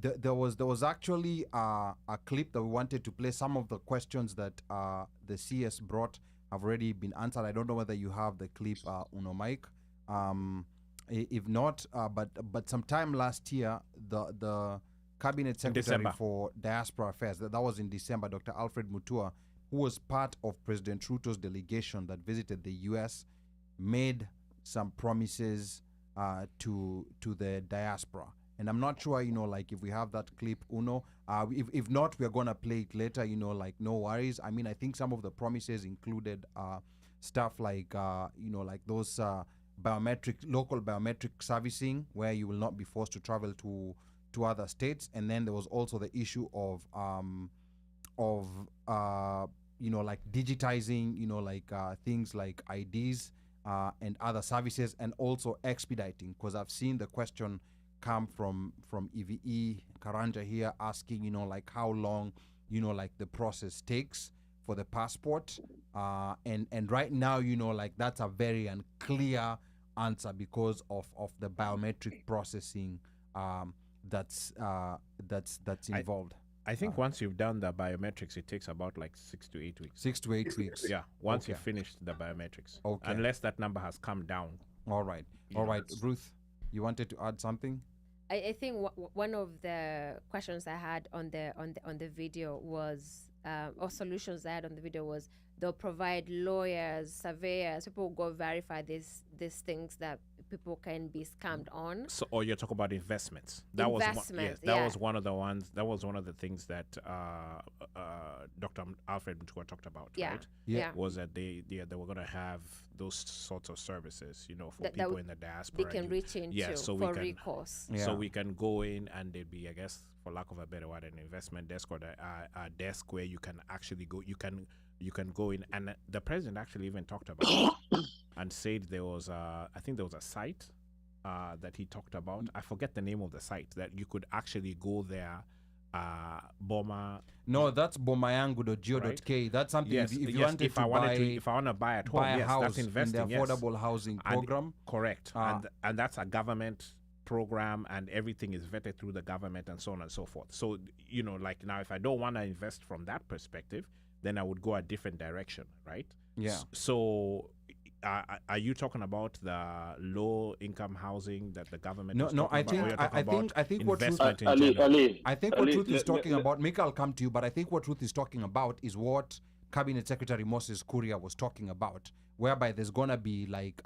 there was actually a clip that we wanted to play. Some of the questions that the CS brought have already been answered. I don't know whether you have the clip, Mike. If not, but sometime last year, the Cabinet Secretary for Diaspora Affairs, that was in December, Dr. Alfred Mutua, who was part of President Ruto's delegation that visited the U.S., made some promises to the diaspora. And I'm not sure, like if we have that clip, Uno. If not, we're going to play it later, like no worries. I mean, I think some of the promises included stuff like, like those local biometric servicing, where you will not be forced to travel to other states. And then there was also the issue of like digitizing, like things like IDs and other services, and also expediting, because I've seen the question come from EVE Karanja here asking, like how long, like the process takes for the passport. And right now, like that's a very unclear answer because of the biometric processing that's involved. I think once you've done the biometrics, it takes about like 6 to 8 weeks. 6 to 8 weeks. Yeah, once you finish the biometrics. Okay. Unless that number has come down. All right. All right. Ruth, you wanted to add something? I think one of the questions I had on the video was, or solutions I had on the video was, they'll provide lawyers, surveyors, people will go verify these things that people can be scammed on. So, or you're talking about investments. That was one of the ones. That was one of the things that Dr. Alfred Mutua talked about. Right? Yeah. Was that they were going to have those sorts of services, for people in the diaspora. They can reach into for recourse. So we can go in, and there'd be, I guess, for lack of a better word, an investment desk or a desk where you can actually go. You can go in, and the president actually even talked about it and said there was I think there was a site that he talked about. I forget the name of the site that you could actually go there. Boma. No, that's bomayangu.go.k. Right? That's something. Yes, if you wanted if I want to buy at home, buy a house that's investing in the affordable housing program. Correct, and that's a government program, and everything is vetted through the government and so on and so forth. So like now, if I don't want to invest from that perspective, then I would go a different direction, right? Yeah. So, are you talking about the low-income housing that the government? No. I think what Ruth, Ruth is talking about. Micah, I'll come to you, but I think what Ruth is talking about is what Cabinet Secretary Moses Kuria was talking about, whereby there's gonna be like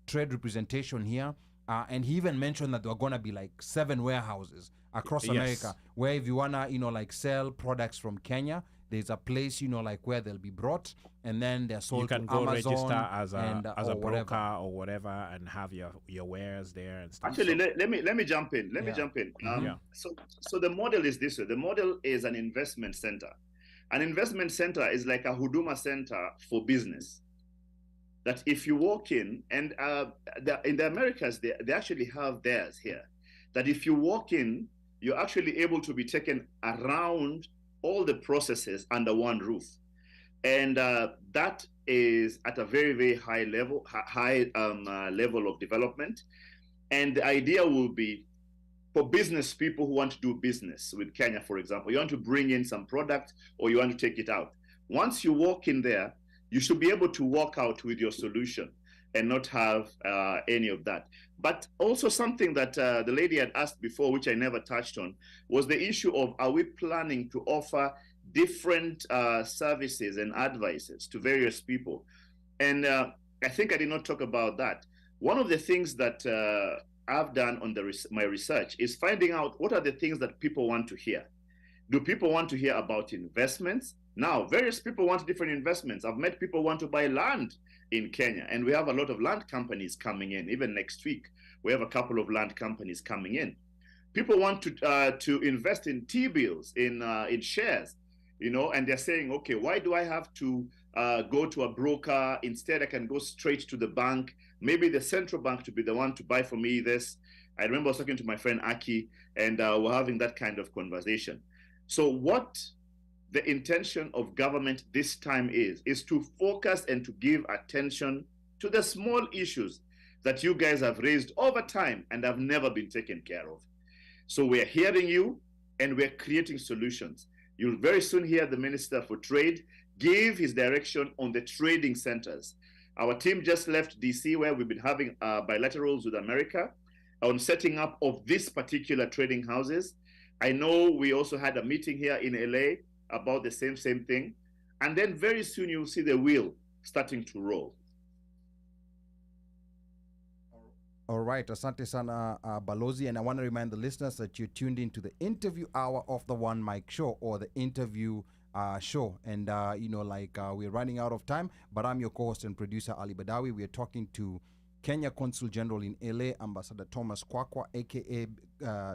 trade representation here, and he even mentioned that there are gonna be like 7 warehouses across America, where if you wanna like sell products from Kenya, there's a place, like where they'll be brought, and then they're sold to Amazon. You can go register as a broker or whatever, and have your wares there and stuff. Actually, let me jump in. Let me jump in. So the model is this way. The model is an investment center. An investment center is like a Huduma center for business. That if you walk in, and in the Americas, they actually have theirs here. That if you walk in, you're actually able to be taken around all the processes under one roof. And that is at a very, very high level, level of development. And the idea will be for business people who want to do business with Kenya, for example, you want to bring in some product or you want to take it out. Once you walk in there, you should be able to walk out with your solution and not have any of that. But also something that the lady had asked before, which I never touched on, was the issue of, are we planning to offer different services and advices to various people? And I think I did not talk about that. One of the things that I've done on my research is finding out what are the things that people want to hear. Do people want to hear about investments? Now, various people want different investments. I've met people who want to buy land in Kenya, and we have a lot of land companies coming in. Even next week, we have a couple of land companies coming in. People want to invest in T-bills, in shares, you know, and they're saying, okay, why do I have to go to a broker? Instead, I can go straight to the bank. Maybe the central bank to be the one to buy for me this. I remember I was talking to my friend Aki, and we're having that kind of conversation. So what the intention of government this time is to focus and to give attention to the small issues that you guys have raised over time and have never been taken care of. So we're hearing you and we're creating solutions. You'll very soon hear the Minister for Trade give his direction on the trading centers. Our team just left DC, where we've been having bilaterals with America on setting up of this particular trading houses. I know we also had a meeting here in LA about the same thing. And then very soon you'll see the wheel starting to roll. All right, asante sana Balozi, and I want to remind the listeners that you tuned into the interview hour of the OneMic Show, or the interview show. And, we're running out of time, but I'm your co-host and producer, Ali Badawy. We are talking to Kenya Consul General in LA, Ambassador Thomas Kwaka, a.k.a.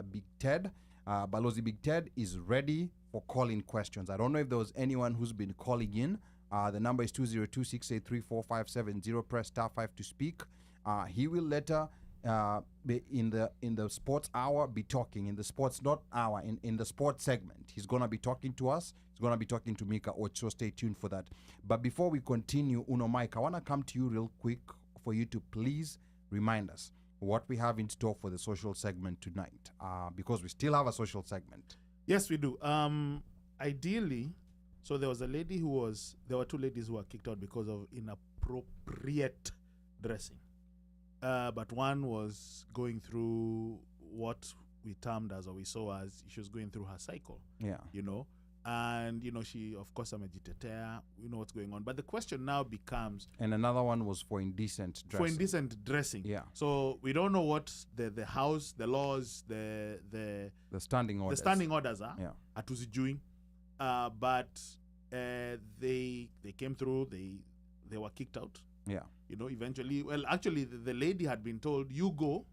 Big Ted. Balozi Big Ted is ready for call-in questions. I don't know if there was anyone who's been calling in. The number is 202-683-4570. Press *5 to speak. He will later, in the sports hour, be talking in the sports not hour in the sports segment. He's gonna be talking to us. He's gonna be talking to Micah. So stay tuned for that. But before we continue, Mike, I wanna come to you real quick for you to please remind us what we have in store for the social segment tonight, because we still have a social segment. Yes, we do. Ideally, so there was a lady there were two ladies who were kicked out because of inappropriate dressing. But one was going through what we termed as, or we saw as, she was going through her cycle. Yeah. You know, and, you know, she, of course, amejitetea, we know what's going on. But the question now becomes... And another one was for indecent dressing. For indecent dressing. Yeah. So we don't know what the house, the laws, the standing orders. The standing orders are. Yeah. Atuzijui. But they came through, they were kicked out. Yeah. You know, eventually, well, actually, the lady had been told, you go,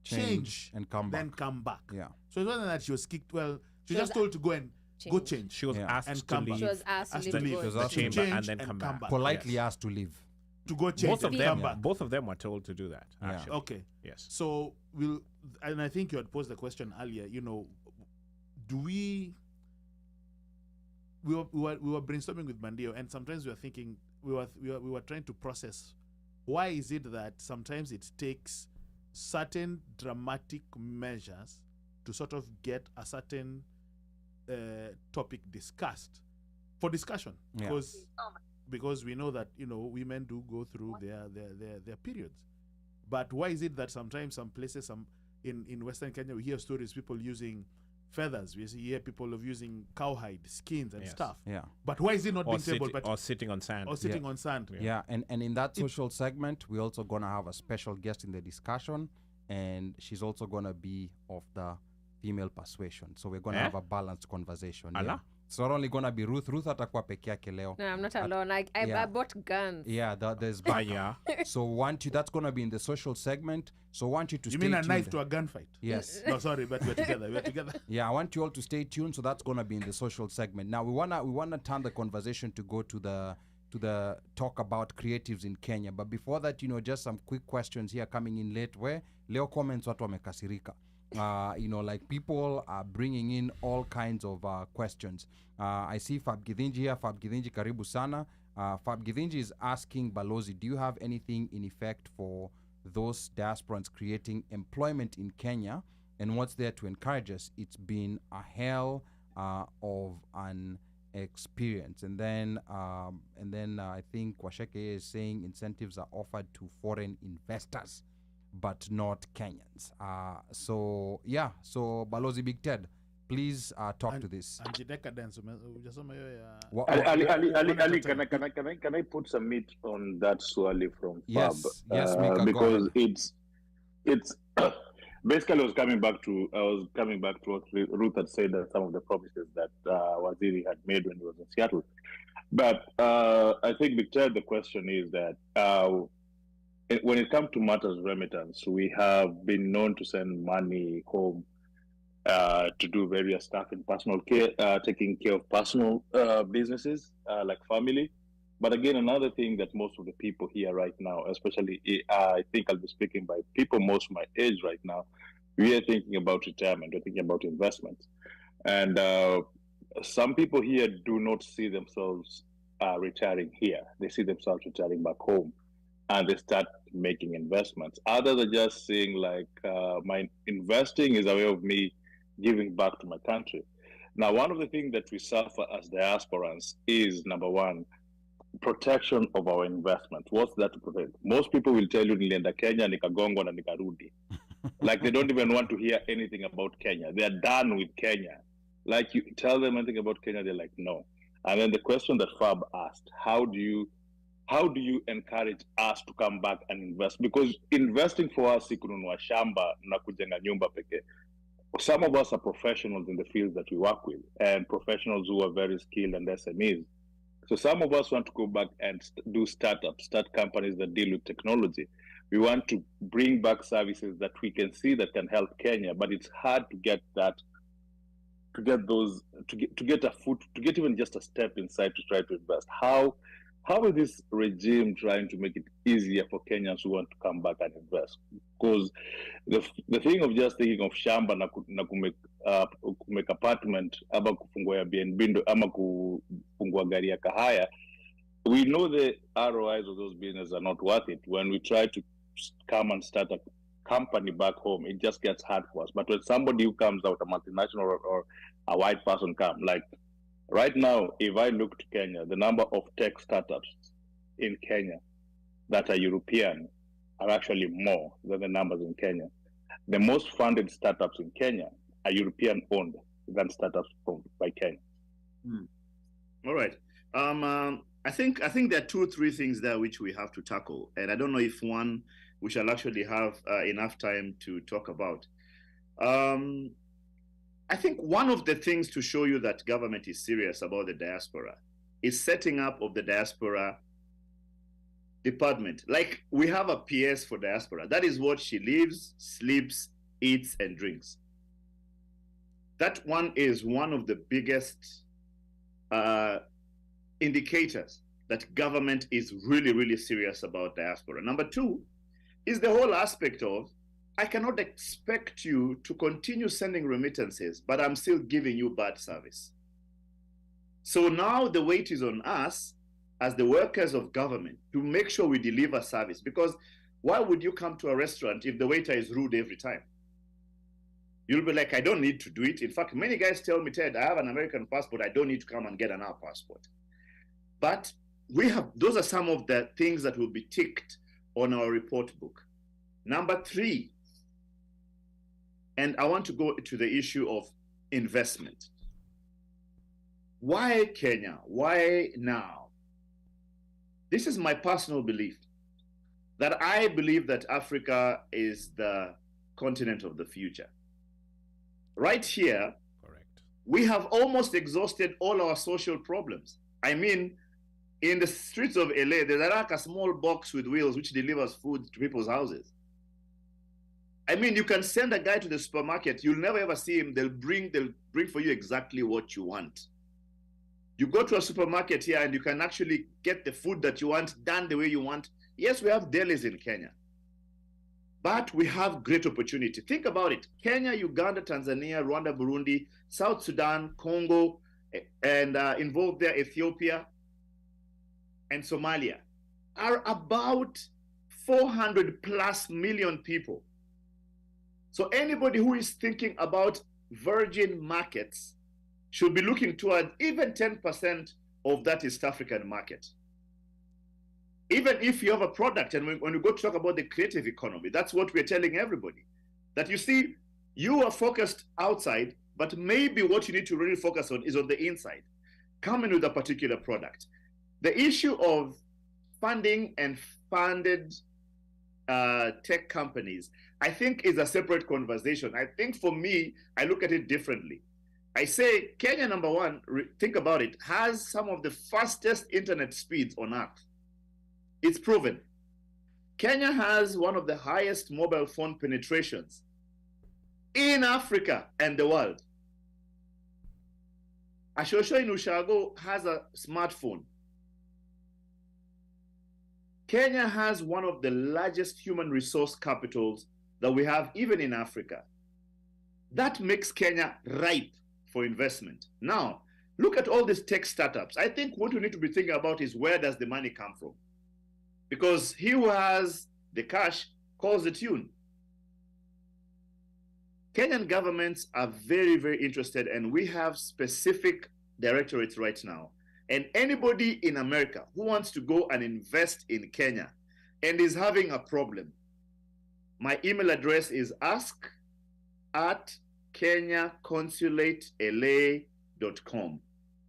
change and come back. Then come back. Yeah. So it wasn't that she was kicked. Well, she was just told to go and go change. She was asked and to come leave. back. She was asked to leave the chamber and then come back. Politely asked to leave. To go change Both of and them, come back. both of them were told to do that. Actually. Okay. Yes. So and I think you had posed the question earlier. You know, do we were brainstorming with Bandio, and sometimes we were thinking we were trying to process why is it that sometimes it takes certain dramatic measures to sort of get a certain topic discussed for discussion, because we know that, you know, women do go through their periods. But why is it that sometimes some places, in Western Kenya, we hear stories people using feathers, we hear people of using cowhide skins and stuff. Yeah. But why is it not being tabled? Or sitting on sand. Or sitting on sand. Yeah, and in that social segment, we're also gonna have a special guest in the discussion, and she's also gonna be of the female persuasion. So we're gonna have a balanced conversation. Yeah. It's not only gonna be Ruth. Ruth atakuwa peke yake leo. No, I'm not alone. I bought guns. Yeah, there's fire. So that's gonna be in the social segment. So I want you to You stay mean a tuned. knife to a gunfight? Yes. No, sorry, but we're together. We're together. Yeah, I want you all to stay tuned. So that's gonna be in the social segment. Now we wanna turn the conversation to go to the talk about creatives in Kenya. But before that, you know, just some quick questions here coming in late. Where leo comments watu wamekasirika. You know, like people are bringing in all kinds of questions. I see Fab Githinji here. Fab Githinji, karibu sana. Fab Githinji is asking Balozi, do you have anything in effect for those diasporans creating employment in Kenya, and what's there to encourage us? It's been a hell of an experience. And then I think Washeke is saying incentives are offered to foreign investors, but not Kenyans. So Balozi Big Ted, please talk to this. Anti-decadence. Ali, can I put some meat on that swali from Fab? Yes, Micah, because it's basically I was coming back to what Ruth had said, that some of the promises that Waziri had made when he was in Seattle. But I think, Victor, the question is that when it comes to matters remittance, we have been known to send money home to do various stuff in personal care, taking care of personal businesses like family. But again, another thing that most of the people here right now, especially I think I'll be speaking by people most of my age right now, we are thinking about retirement, we're thinking about investments. And some people here do not see themselves retiring here. They see themselves retiring back home, and they start making investments. Other than just seeing like my investing is a way of me giving back to my country. Now, one of the things that we suffer as diasporans is, number one, protection of our investment. What's that to protect? Most people will tell you, nilienda Kenya, nikagongwa na nikarudi. Like they don't even want to hear anything about Kenya. They're done with Kenya. Like you tell them anything about Kenya, they're like, no. And then the question that Fab asked, how do you encourage us to come back and invest? Because investing for us si kununua shamba na kujenga nyumba pekee. Some of us are professionals in the fields that we work with, and professionals who are very skilled and SMEs. So some of us want to go back and do startups, start companies that deal with technology. We want to bring back services that we can see that can help Kenya, but it's hard to get that, to get even just a step inside to try to invest. How is this regime trying to make it easier for Kenyans who want to come back and invest? Because the thing of just thinking of shamba na kumake apartment ama kufungua Airbnb ama kufungua gari ya kahaya, we know the ROIs of those businesses are not worth it. When we try to come and start a company back home, it just gets hard for us. But when somebody who comes out, a multinational or a white person come, like right now, if I look to Kenya, the number of tech startups in Kenya that are European are actually more than the numbers in Kenya. The most funded startups in Kenya are European-owned than startups by Kenya. All right. I think there are 2-3 things there which we have to tackle, and I don't know if one we shall actually have enough time to talk about. I think one of the things to show you that government is serious about the diaspora is setting up of the diaspora department. Like we have a PS for diaspora. That is what she lives, sleeps, eats, and drinks. That one is one of the biggest indicators that government is really, really serious about diaspora. Number 2 is the whole aspect of, I cannot expect you to continue sending remittances, but I'm still giving you bad service. So now the weight is on us as the workers of government to make sure we deliver service. Because why would you come to a restaurant if the waiter is rude every time? You'll be like, I don't need to do it. In fact, many guys tell me, Ted, I have an American passport. I don't need to come and get another passport. But those are some of the things that will be ticked on our report book. Number 3, and I want to go to the issue of investment. Why Kenya? Why now? This is my personal belief, that I believe that Africa is the continent of the future. Right here, Correct. We have almost exhausted all our social problems. I mean, in the streets of LA, there's like a small box with wheels which delivers food to people's houses. I mean, you can send a guy to the supermarket, you'll never ever see him. They'll bring for you exactly what you want. You go to a supermarket here and you can actually get the food that you want done the way you want. Yes, we have delis in Kenya, but we have great opportunity. Think about it. Kenya, Uganda, Tanzania, Rwanda, Burundi, South Sudan, Congo, and involved there, Ethiopia and Somalia are about 400+ million people. So anybody who is thinking about virgin markets should be looking toward even 10% of that East African market. Even if you have a product, and when we go to talk about the creative economy, that's what we're telling everybody. That you see, you are focused outside, but maybe what you need to really focus on is on the inside. Come in with a particular product. The issue of funding and funded tech companies, I think, is a separate conversation. I think for me, I look at it differently. I say Kenya, number one, think about it, has some of the fastest internet speeds on earth. It's proven. Kenya has one of the highest mobile phone penetrations in Africa and the world. Ashosho in Ushago has a smartphone. Kenya has one of the largest human resource capitals that we have even in Africa. That makes Kenya ripe for investment. Now, look at all these tech startups. I think what we need to be thinking about is, where does the money come from? Because he who has the cash calls the tune. Kenyan governments are very, very interested, and we have specific directorates right now. And anybody in America who wants to go and invest in Kenya and is having a problem, my email address is ask@kenyaconsulateLA.com.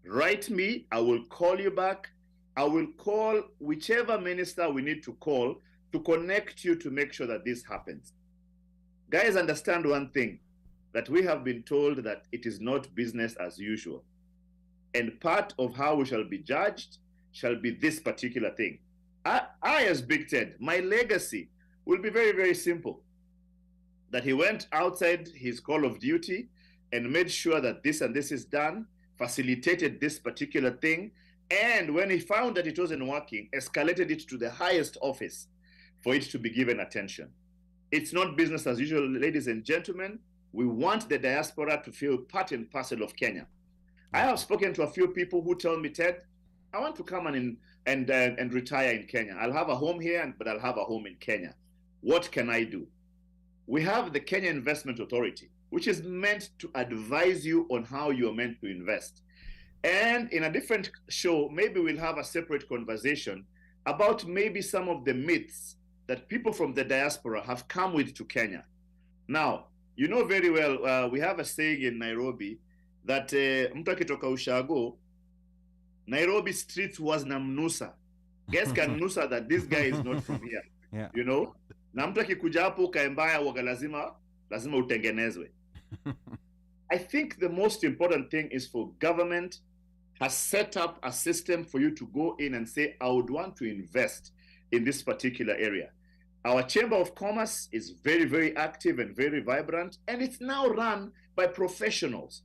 Write me, I will call you back. I will call whichever minister we need to call to connect you to make sure that this happens. Guys, understand one thing, that we have been told that it is not business as usual. And part of how we shall be judged shall be this particular thing. I as Big Ted, my legacy will be very, very simple. That he went outside his call of duty and made sure that this and this is done, facilitated this particular thing, and when he found that it wasn't working, escalated it to the highest office for it to be given attention. It's not business as usual, ladies and gentlemen. We want the diaspora to feel part and parcel of Kenya. I have spoken to a few people who tell me, Ted, I want to come and retire in Kenya. I'll have a home here, but I'll have a home in Kenya. What can I do? We have the Kenya Investment Authority, which is meant to advise you on how you are meant to invest. And in a different show, maybe we'll have a separate conversation about maybe some of the myths that people from the diaspora have come with to Kenya. Now, you know very well, we have a saying in Nairobi that mtu akitoka ushago, Nairobi streets was namnusa. Guess can nusa that this guy is not from here. Yeah. You know? Na mtu akikuja hapo kaembaya waga lazima utengenezwe. I think the most important thing is for government has set up a system for you to go in and say, I would want to invest in this particular area. Our Chamber of Commerce is very, very active and very vibrant, and it's now run by professionals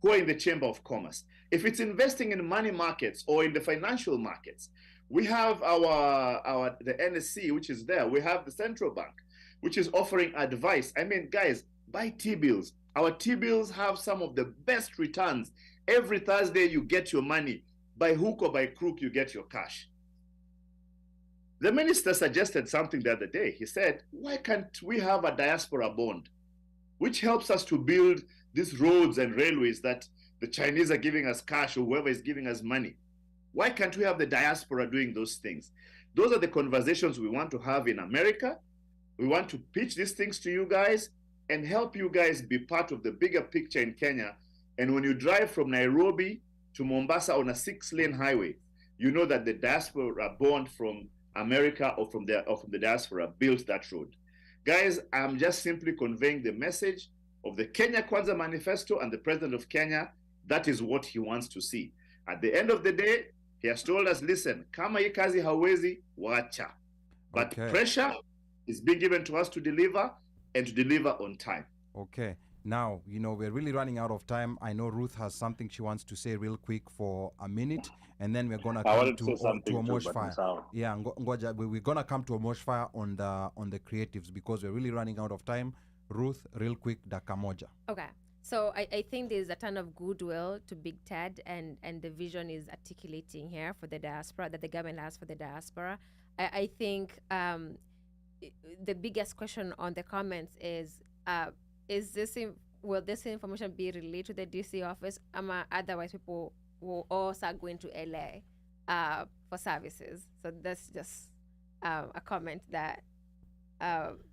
who are in the Chamber of Commerce. If it's investing in money markets or in the financial markets, we have the NSC, which is there. We have the central bank, which is offering advice. I mean, guys, buy T-bills. Our T-bills have some of the best returns. Every Thursday, you get your money. By hook or by crook, you get your cash. The minister suggested something the other day. He said, why can't we have a diaspora bond, which helps us to build these roads and railways that the Chinese are giving us cash or whoever is giving us money? Why can't we have the diaspora doing those things? Those are the conversations we want to have in America. We want to pitch these things to you guys and help you guys be part of the bigger picture in Kenya. And when you drive from Nairobi to Mombasa on a 6-lane highway, you know that the diaspora born from America or from the diaspora built that road. Guys, I'm just simply conveying the message of the Kenya Kwanza Manifesto and the President of Kenya. That is what he wants to see. At the end of the day, he has told us, listen, kama hii kazi hawezi, wacha. But pressure is being given to us to deliver and to deliver on time. Okay. Now, you know, we're really running out of time. I know Ruth has something she wants to say real quick for a minute, and then we're going to come to OmoshFaya. Yeah, ngoja, we're going to come to OmoshFaya on the creatives because we're really running out of time. Ruth, real quick, dakika moja. Okay. So I think there's a ton of goodwill to Big Ted, and the vision is articulating here for the diaspora, that the government has for the diaspora. I think the biggest question on the comments is this will this information be relayed to the DC office? Otherwise, people will all start going to LA for services. So that's just a comment that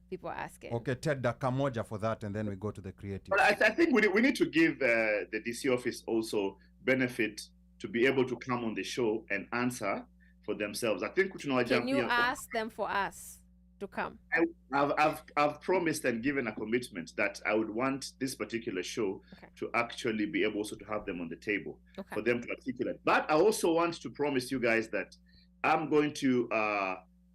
people are asking. Okay, Ted Dakamoja for that, and then we go to the creative. But I think we need to give the DC office also benefit to be able to come on the show and answer for themselves. I think can you ask them for us to come? I've promised and given a commitment that I would want this particular show to actually be able also to have them on the table for them to articulate. But I also want to promise you guys that I'm going to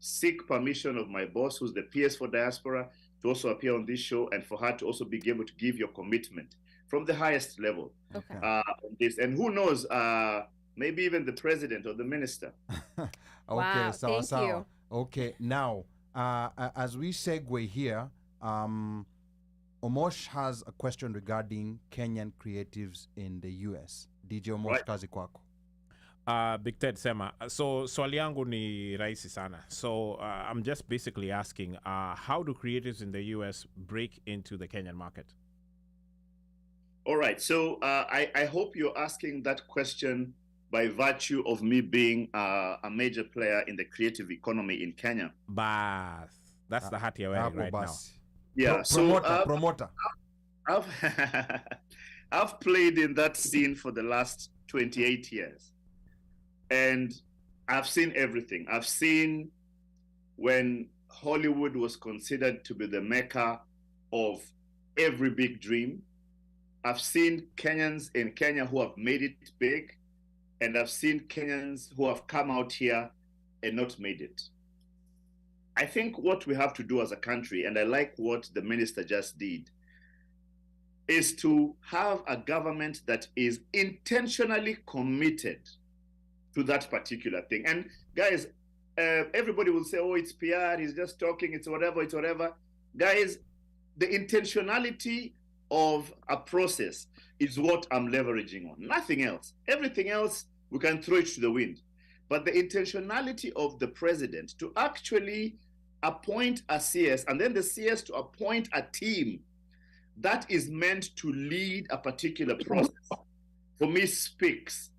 seek permission of my boss, who's the PS for Diaspora, to also appear on this show, and for her to also be able to give your commitment from the highest level on this. And who knows, maybe even the president or the minister. Wow, thank you. Okay, now, as we segue here, Omosh has a question regarding Kenyan creatives in the US. DJ Omosh, kazi kwako. Big Ted Sema. So swali yangu ni rahisi sana. So I'm just basically asking, how do creatives in the US break into the Kenyan market? All right. So I hope you're asking that question by virtue of me being a major player in the creative economy in Kenya. Bas. That's the hat you're wearing right now. Yeah. Promoter. I've played in that scene for the last 28 years. And I've seen everything. I've seen when Hollywood was considered to be the mecca of every big dream. I've seen Kenyans in Kenya who have made it big, and I've seen Kenyans who have come out here and not made it. I think what we have to do as a country, and I like what the minister just did, is to have a government that is intentionally committed to that particular thing. And guys, everybody will say, oh, it's PR, he's just talking, it's whatever. Guys, the intentionality of a process is what I'm leveraging on, nothing else. Everything else, we can throw it to the wind. But the intentionality of the president to actually appoint a CS, and then the CS to appoint a team that is meant to lead a particular process, for me speaks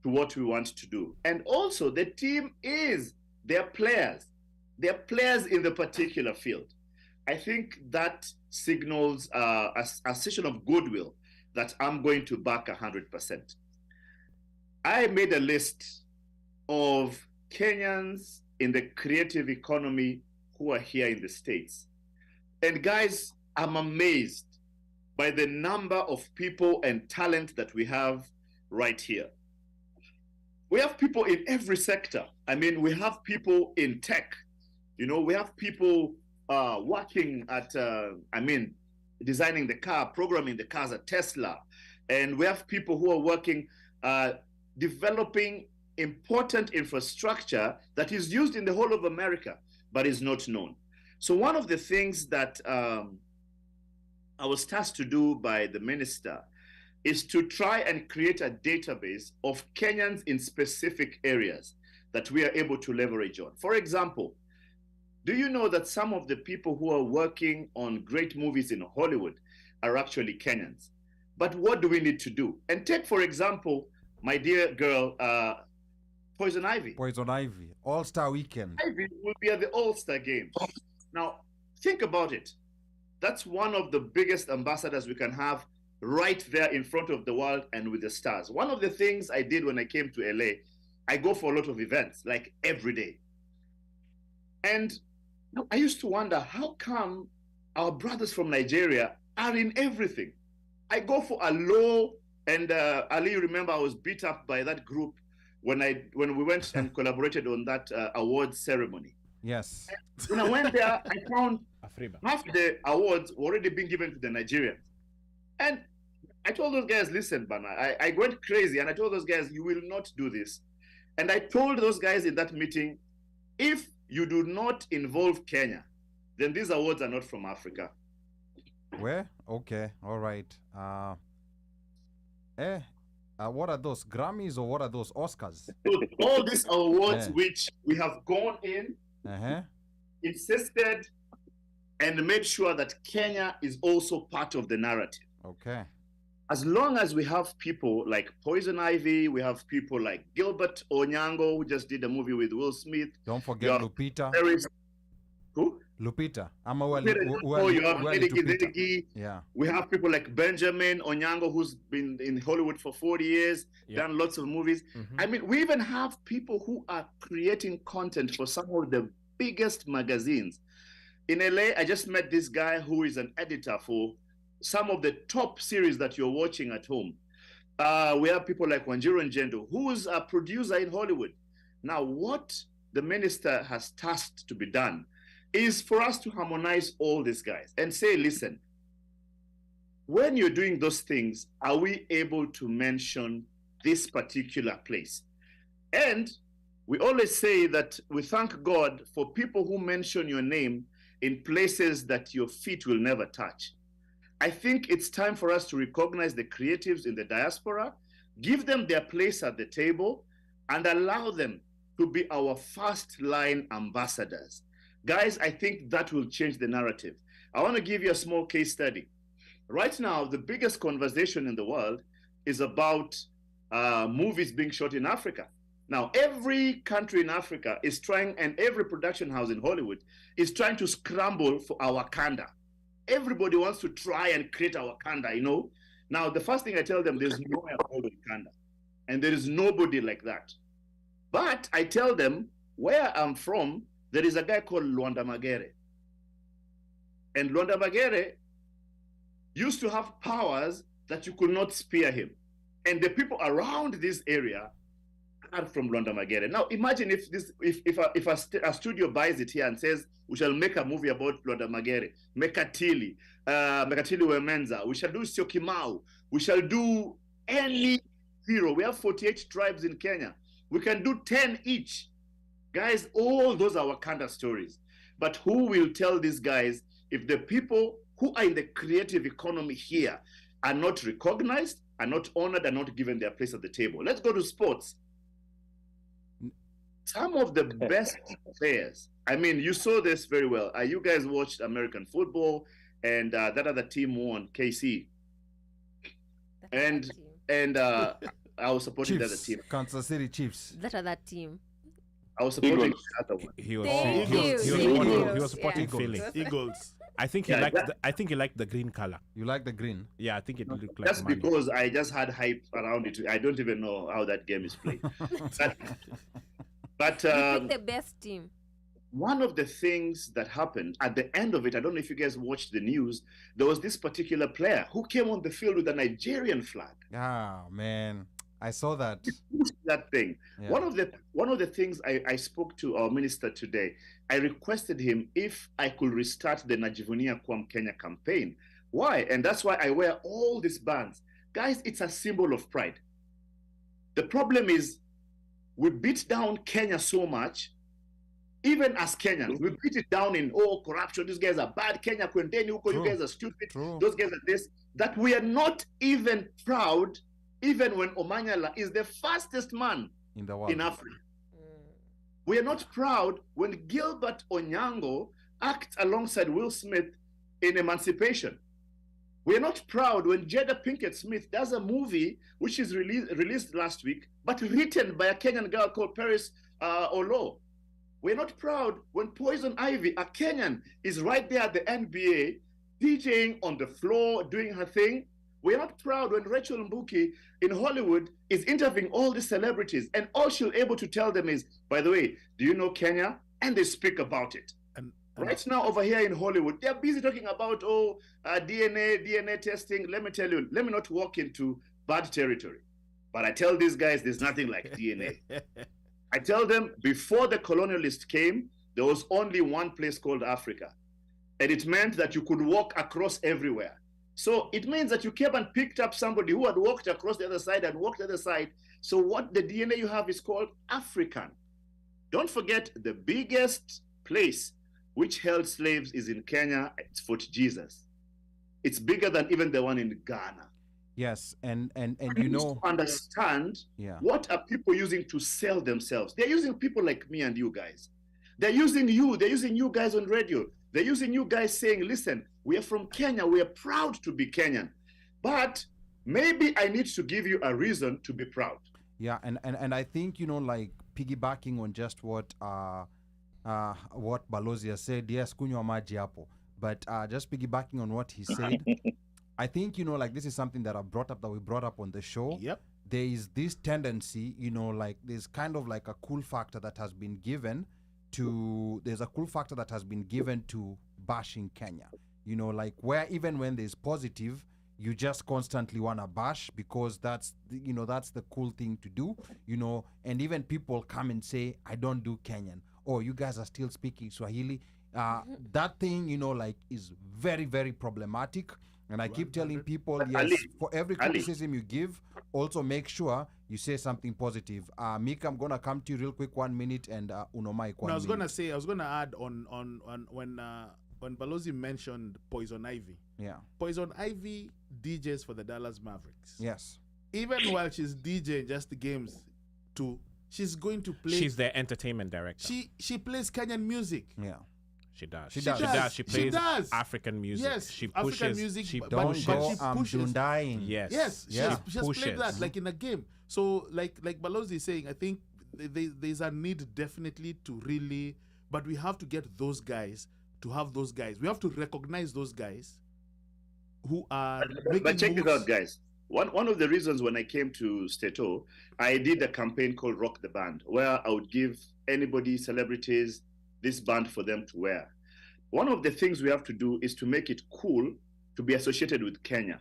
to what we want to do. And also the team they're players in the particular field. I think that signals a session of goodwill that I'm going to back 100%. I made a list of Kenyans in the creative economy who are here in the States. And guys, I'm amazed by the number of people and talent that we have right here. We have people in every sector. I mean, we have people in tech. You know, we have people working at, designing the car, programming the cars at Tesla. And we have people who are working, developing important infrastructure that is used in the whole of America, but is not known. So one of the things that I was tasked to do by the minister is to try and create a database of Kenyans in specific areas that we are able to leverage on. For example, do you know that some of the people who are working on great movies in Hollywood are actually Kenyans? But what do we need to do? And take, for example, my dear girl, Poison Ivy. Poison Ivy, All-Star Weekend. Ivy will be at the All-Star Game. Now, think about it. That's one of the biggest ambassadors we can have right there in front of the world and with the stars. One of the things I did when I came to LA, I go for a lot of events, like every day. And I used to wonder, how come our brothers from Nigeria are in everything? I go for a low, and Ali, you remember I was beat up by that group when we went and collaborated on that awards ceremony. Yes. And when I went there, I found half the awards were already being given to the Nigerians. And I told those guys, listen, Bana, I went crazy, and I told those guys, you will not do this. And I told those guys in that meeting, if you do not involve Kenya, then these awards are not from Africa. Where? Okay, all right. What are those, Grammys, or what are those, Oscars? All these awards which we have gone in, insisted, and made sure that Kenya is also part of the narrative. Okay. As long as we have people like Poison Ivy, we have people like Gilbert Onyango, who just did a movie with Will Smith. Don't forget Lupita. Who? Lupita. You have Lupita. Yeah. We have people like Benjamin Onyango, who's been in Hollywood for 40 years, done lots of movies. I mean, we even have people who are creating content for some of the biggest magazines. In LA, I just met this guy who is an editor for some of the top series that you're watching at home. We have people like Wanjiru Njendo, who is a producer in Hollywood. Now, what the minister has tasked to be done is for us to harmonize all these guys and say, listen, when you're doing those things, are we able to mention this particular place? And we always say that we thank God for people who mention your name in places that your feet will never touch. I think it's time for us to recognize the creatives in the diaspora, give them their place at the table, and allow them to be our first line ambassadors. Guys, I think that will change the narrative. I want to give you a small case study. Right now, the biggest conversation in the world is about movies being shot in Africa. Now, every country in Africa is trying, and every production house in Hollywood is trying to scramble for our Wakanda. Everybody wants to try and create our Wakanda, you know? Now, the first thing I tell them, there's no Wakanda, and there is nobody like that. But I tell them, where I'm from, there is a guy called Luanda Magere. And Luanda Magere used to have powers that you could not spare him. And the people around this area are from Luanda Magere. Now, imagine if a studio buys it here and says, we shall make a movie about Luanda Magere, Mekatili Wemenza, we shall do Syokimau, we shall do any hero. We have 48 tribes in Kenya. We can do 10 each. Guys, all those are Wakanda stories. But who will tell these guys if the people who are in the creative economy here are not recognized, are not honored, are not given their place at the table? Let's go to sports. Some of the best players, I mean, you saw this very well. You guys watched American football, and that other team won, KC. And I was supporting the other team. Kansas City Chiefs. That other team. I was supporting the other one. He was supporting Philly. Eagles. I think he liked the green color. You like the green? Yeah, I think it looked like That's money. because I just had hype around it. I don't even know how that game is played. But you picked the best team. One of the things that happened at the end of it, I don't know if you guys watched the news, there was this particular player who came on the field with a Nigerian flag. Ah, man. I saw that. That thing. Yeah. One of the things I spoke to our minister today, I requested him if I could restart the Najivunia Kwam Kenya campaign. Why? And that's why I wear all these bands. Guys, it's a symbol of pride. The problem is we beat down Kenya so much, even as Kenyans. We beat it down in, corruption, these guys are bad, Kenya, Kwendeni, Huko, you guys are stupid, those guys are this, that we are not even proud, even when Omanyala is the fastest man in the world, in Africa. We are not proud when Gilbert Onyango acts alongside Will Smith in Emancipation. We are not proud when Jada Pinkett Smith does a movie which is released last week, but written by a Kenyan girl called Paris Olo. We're not proud when Poison Ivy, a Kenyan, is right there at the NBA, DJing on the floor, doing her thing. We're not proud when Rachel Mbuki in Hollywood is interviewing all these celebrities, and all she'll able to tell them is, by the way, do you know Kenya? And they speak about it. Right now over here in Hollywood, they're busy talking about, DNA testing. Let me tell you, let me not walk into bad territory. But I tell these guys, there's nothing like DNA. I tell them, before the colonialists came, there was only one place called Africa. And it meant that you could walk across everywhere. So it means that you came and picked up somebody who had walked across the other side and walked the other side. So what the DNA you have is called African. Don't forget, the biggest place which held slaves is in Kenya. It's Fort Jesus. It's bigger than even the one in Ghana. Yes, and you know, understand what are people using to sell themselves. They're using people like me and you guys. They're using you. They're using you guys on radio. They're using you guys saying, listen, we are from Kenya. We are proud to be Kenyan. but maybe I need to give you a reason to be proud. Yeah, and I think, like piggybacking on just what Balozi said, yes, kunywa maji hapo, but just piggybacking on what he said, I think, like this is something that we brought up on the show. Yep. There is this tendency, like there's kind of like a cool factor that has been given to bashing Kenya. Like where even when there's positive, you just constantly want to bash because that's the cool thing to do, and even people come and say, I don't do Kenyan, or you guys are still speaking Swahili. That thing, like is very, very problematic. And I keep telling people, yes, for every criticism you give, also make sure you say something positive. Micah, I'm gonna come to you real quick, 1 minute, and Unomike 1 minute. I was gonna add on when Balozi mentioned Poison Ivy. Yeah. Poison Ivy DJs for the Dallas Mavericks. Yes. Even while she's DJing just the games, she's going to play. She's the entertainment director. She plays Kenyan music. Yeah. She does. She does. She plays African music. Yes, she African pushes. music. She but Don't she go, pushes. dying. Yes. Yes, Yeah. she has played that like in a game. So like Balozi is saying, I think there's a need definitely to really, but we have to get those guys to have those guys. We have to recognize those guys who are making But check moves. this out, guys. One of the reasons when I came to Stato, I did a campaign called Rock the Band, where I would give anybody, celebrities, this band for them to wear. One of the things we have to do is to make it cool to be associated with Kenya.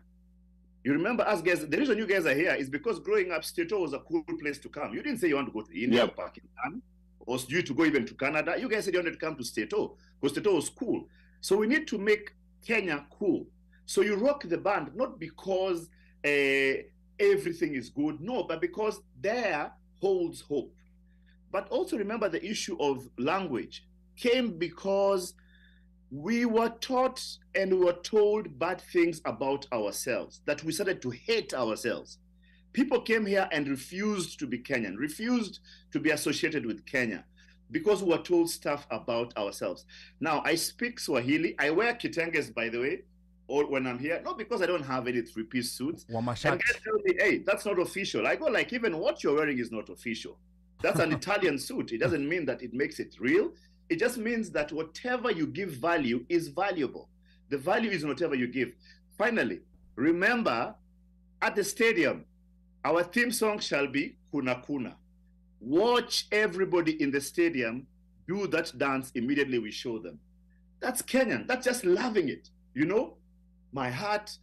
You remember us guys, the reason you guys are here is because growing up, Stato was a cool place to come. You didn't say you want to go to India or Pakistan or you to go even to Canada. You guys said you wanted to come to Stato because Stato was cool. So we need to make Kenya cool. So you rock the band, not because everything is good, no, but because there holds hope. But also remember the issue of language came because we were taught and we were told bad things about ourselves, that we started to hate ourselves. People came here and refused to be Kenyan, refused to be associated with Kenya because we were told stuff about ourselves. Now, I speak Swahili. I wear kitenges, by the way, or when I'm here, not because I don't have any three-piece suits. And guys tell me, hey, that's not official. I go like, even what you're wearing is not official. That's an Italian suit. It doesn't mean that it makes it real. It just means that whatever you give value is valuable. The value is in whatever you give. Finally, remember, at the stadium, our theme song shall be Kuna Kuna. Watch everybody in the stadium do that dance immediately we show them. That's Kenyan. That's just loving it. My heart,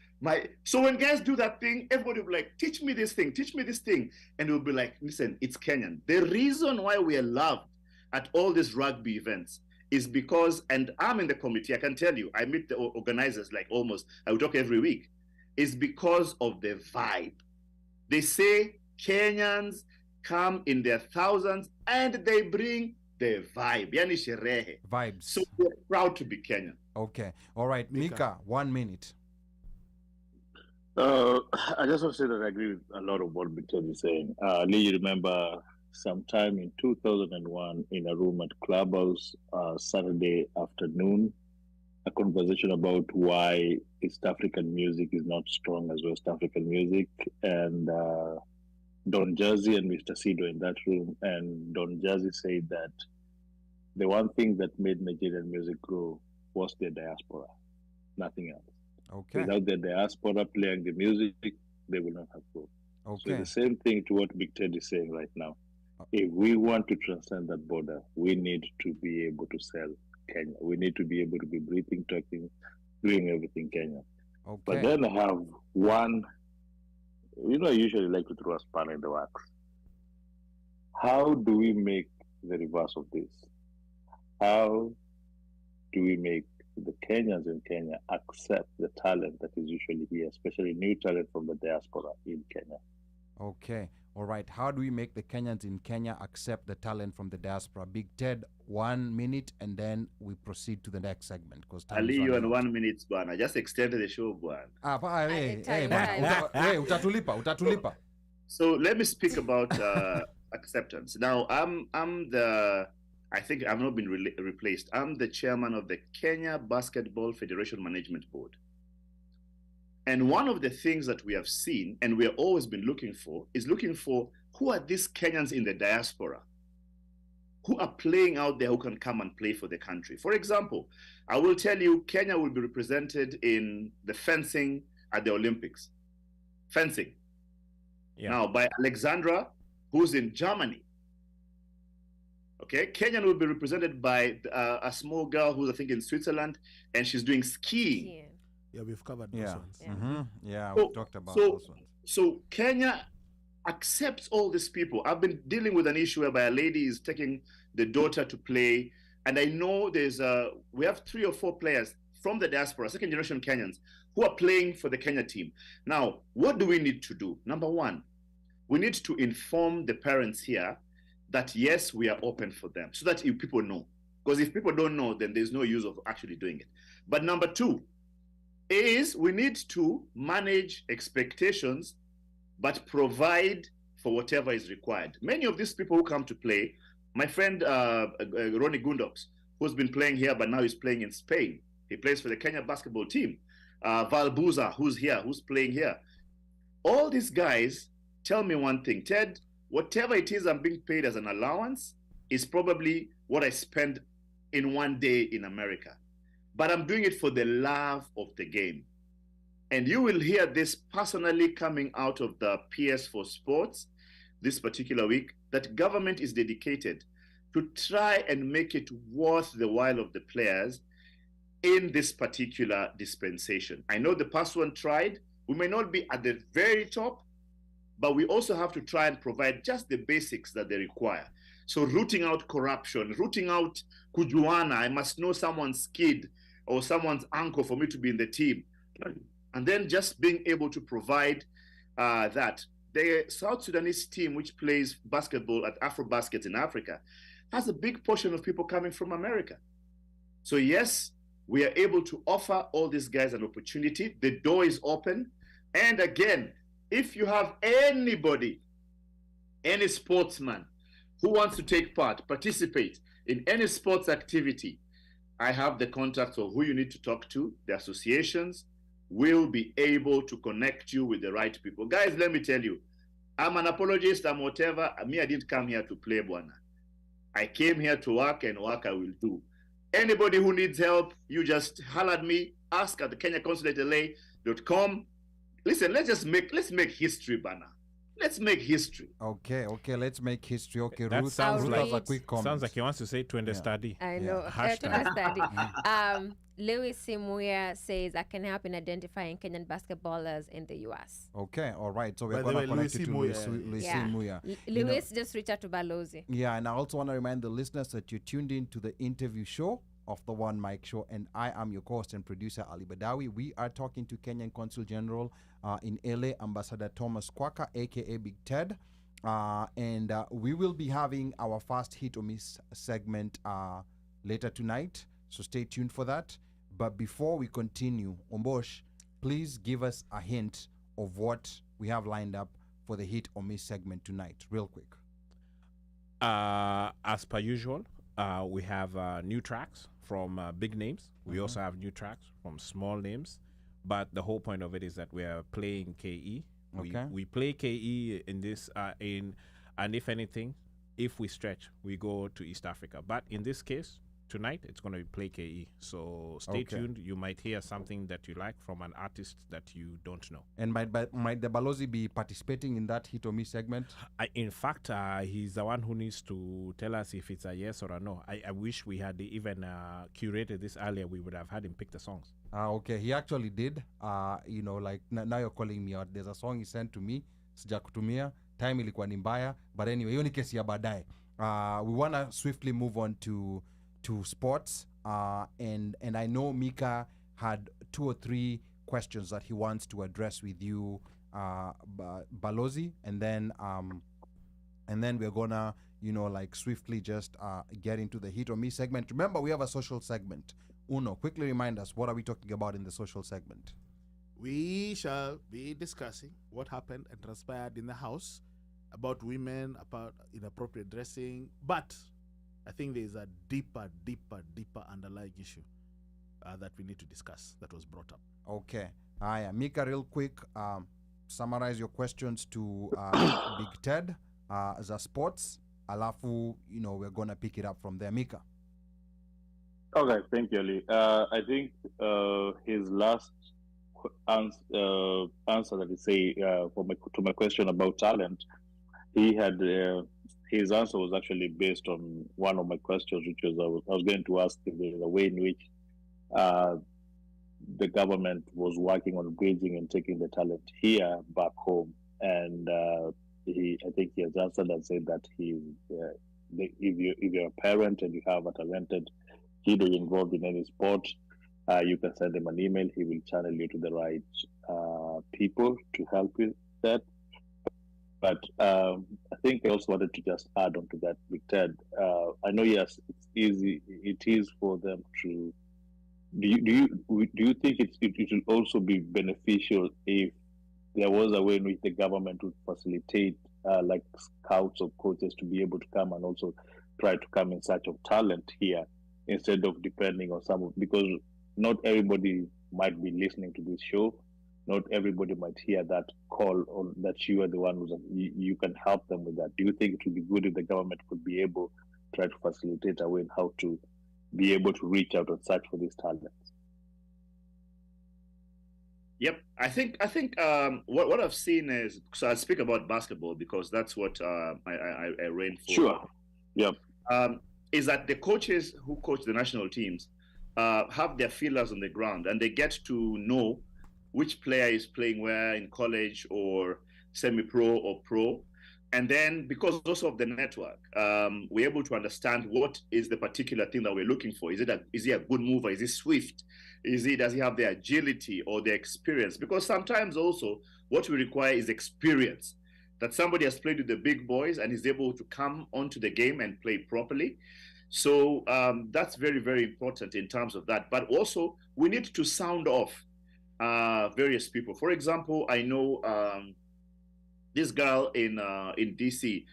So when guys do that thing, everybody will be like, teach me this thing, teach me this thing. And we'll be like, listen, it's Kenyan. The reason why we are loved at all these rugby events is because, and I'm in the committee, I can tell you, I meet the organizers like almost, I would talk every week, is because of the vibe. They say Kenyans come in their thousands and they bring the vibe, yani sherehe. Vibes. So we're proud to be Kenyan. Okay. All right. Micah, 1 minute. I just want to say that I agree with a lot of what Victor is saying. Lee, you remember sometime in 2001 in a room at Clubhouse, Saturday afternoon, a conversation about why East African music is not strong as West African music. And Don Jazzy and Mr. Sido in that room. And Don Jazzy said that the one thing that made Nigerian music grow was the diaspora, nothing else. Okay. Without the diaspora playing the music, they will not have growth. Okay. So the same thing to what Big Ted is saying right now. If we want to transcend that border, we need to be able to sell Kenya. We need to be able to be breathing, talking, doing everything Kenya. Okay. But then I have one, I usually like to throw a spanner in the works. How do we make the reverse of this? How do we make the Kenyans in Kenya accept the talent that is usually here, especially new talent from the diaspora in Kenya? Okay. All right. How do we make the Kenyans in Kenya accept the talent from the diaspora? Big Ted, 1 minute, and then we proceed to the next segment. Ali, you in 1 minute, Bwana. I just extended the show, Bwana. Utatulipa. So let me speak about acceptance. Now, I think I've not been replaced. I'm the chairman of the Kenya Basketball Federation Management Board. And one of the things that we have seen, and we have always been looking for who are these Kenyans in the diaspora who are playing out there who can come and play for the country. For example, I will tell you, Kenya will be represented in the fencing at the Olympics. Fencing. Yeah. Now, by Alexandra, who's in Germany. Okay, Kenyan will be represented by a small girl who's, I think, in Switzerland, and she's doing skiing. Yeah. Yeah, we've covered those Yeah. ones. Yeah. Yeah, So- we talked about so- those ones. So Kenya accepts all these people. I've been dealing with an issue whereby a lady is taking the daughter to play, and I know we have 3 or 4 players from the diaspora, second generation Kenyans, who are playing for the Kenya team. Now, what do we need to do? Number one, we need to inform the parents here that yes, we are open for them, so that if people know. Because if people don't know, then there's no use of actually doing it. But number two is we need to manage expectations, but provide for whatever is required. Many of these people who come to play, my friend Ronnie Gundox, who's been playing here, but now he's playing in Spain. He plays for the Kenya basketball team. Valbuza, who's here, who's playing here. All these guys tell me one thing, Ted, whatever it is I'm being paid as an allowance is probably what I spend in one day in America. But I'm doing it for the love of the game. And you will hear this personally coming out of the PS for Sports this particular week, that government is dedicated to try and make it worth the while of the players in this particular dispensation. I know the past one tried. We may not be at the very top, but we also have to try and provide just the basics that they require. So rooting out corruption, rooting out kujuana, I must know someone's kid or someone's uncle for me to be in the team. And then just being able to provide that. The South Sudanese team, which plays basketball at AfroBaskets in Africa, has a big portion of people coming from America. So yes, we are able to offer all these guys an opportunity. The door is open. And again, if you have anybody, any sportsman who wants to take part, participate in any sports activity, I have the contacts of who you need to talk to. The associations will be able to connect you with the right people. Guys, let me tell you, I'm an apologist, I'm whatever. I didn't come here to play, Bwana. I came here to work, and work I will do. Anybody who needs help, you just holler at me, ask at the KenyaConsulatela.com. Listen, let's make history, Bana. Let's make history. Okay, let's make history. Okay, That Ruth, sounds Ruth like- has a quick comment. Sounds like he wants to say to understudy. I Yeah. know. Hashtag. To understudy. Louis Simuya says, I can help in identifying Kenyan basketballers in the U.S. Okay, all right. So we're By the going to way, connect Louis you to Muya, Louis yeah. Muya. Louis, just reach out to Balozi. Yeah, and I also want to remind the listeners that you're tuned in to the interview show of the OneMic Show, and I am your host and producer, Ali Badawy. We are talking to Kenyan Consul General in LA, Ambassador Thomas Kwaka, aka Big Ted. And we will be having our first hit or miss segment later tonight, so stay tuned for that. But before we continue, Omosh, please give us a hint of what we have lined up for the hit or miss segment tonight, real quick. As per usual, we have new tracks from big names. We also have new tracks from small names. But the whole point of it is that we are playing KE. Okay. We play KE in this, and if anything, if we stretch, we go to East Africa. But in this case, tonight, it's going to be play KE. So stay tuned. You might hear something that you like from an artist that you don't know. And might the Balozi be participating in that hit or miss segment? In fact, he's the one who needs to tell us if it's a yes or a no. I wish we had even curated this earlier. We would have had him pick the songs. Okay, he actually did. You know, like now you're calling me out. There's a song he sent to me. Sijakutumia. Time ilikuwa ni mbaya. But anyway, hiyo ni kesi ya baadaye. We want to swiftly move on to sports. And I know Micah had 2 or 3 questions that he wants to address with you, Balozi. And then we're gonna, you know, like swiftly just get into the hit or miss segment. Remember, we have a social segment. Uno, quickly remind us, what are we talking about in the social segment? We shall be discussing what happened and transpired in the house about women, about inappropriate dressing. But I think there is a deeper underlying issue that we need to discuss that was brought up. Okay. Micah, real quick, summarize your questions to Big Ted as a sports. Alafu, we're gonna pick it up from there. Micah. Okay, thank you, Ali. I think his last answer that he say to my question about talent, he had his answer was actually based on one of my questions, which was I was going to ask if there is a way in which the government was working on bridging and taking the talent here back home, and I think he has answered and said that if you're a parent and you have a talented kid involved in any sport, you can send him an email. He will channel you to the right people to help with that. But I think I also wanted to just add on to that, Big Ted. I know, yes, it's easy. It is for them to. Do you think it will also be beneficial if there was a way in which the government would facilitate like scouts or coaches to be able to come and also try to come in search of talent here instead of depending on because not everybody might be listening to this show. Not everybody might hear that call or that you are the one you can help them with that. Do you think it would be good if the government could be able to try to facilitate a way in how to be able to reach out and search for these talents? Yep, I think what I've seen is, so I speak about basketball because that's what I ran for. Sure. Yep. Is that the coaches who coach the national teams have their feelers on the ground and they get to know which player is playing where in college or semi-pro or pro. And then because also of the network, we're able to understand what is the particular thing that we're looking for. Is he a good mover? Is he swift? Does he have the agility or the experience? Because sometimes also what we require is experience, that somebody has played with the big boys and is able to come onto the game and play properly. So that's very, very important in terms of that. But also we need to sound off various people. For example, I know this girl in DC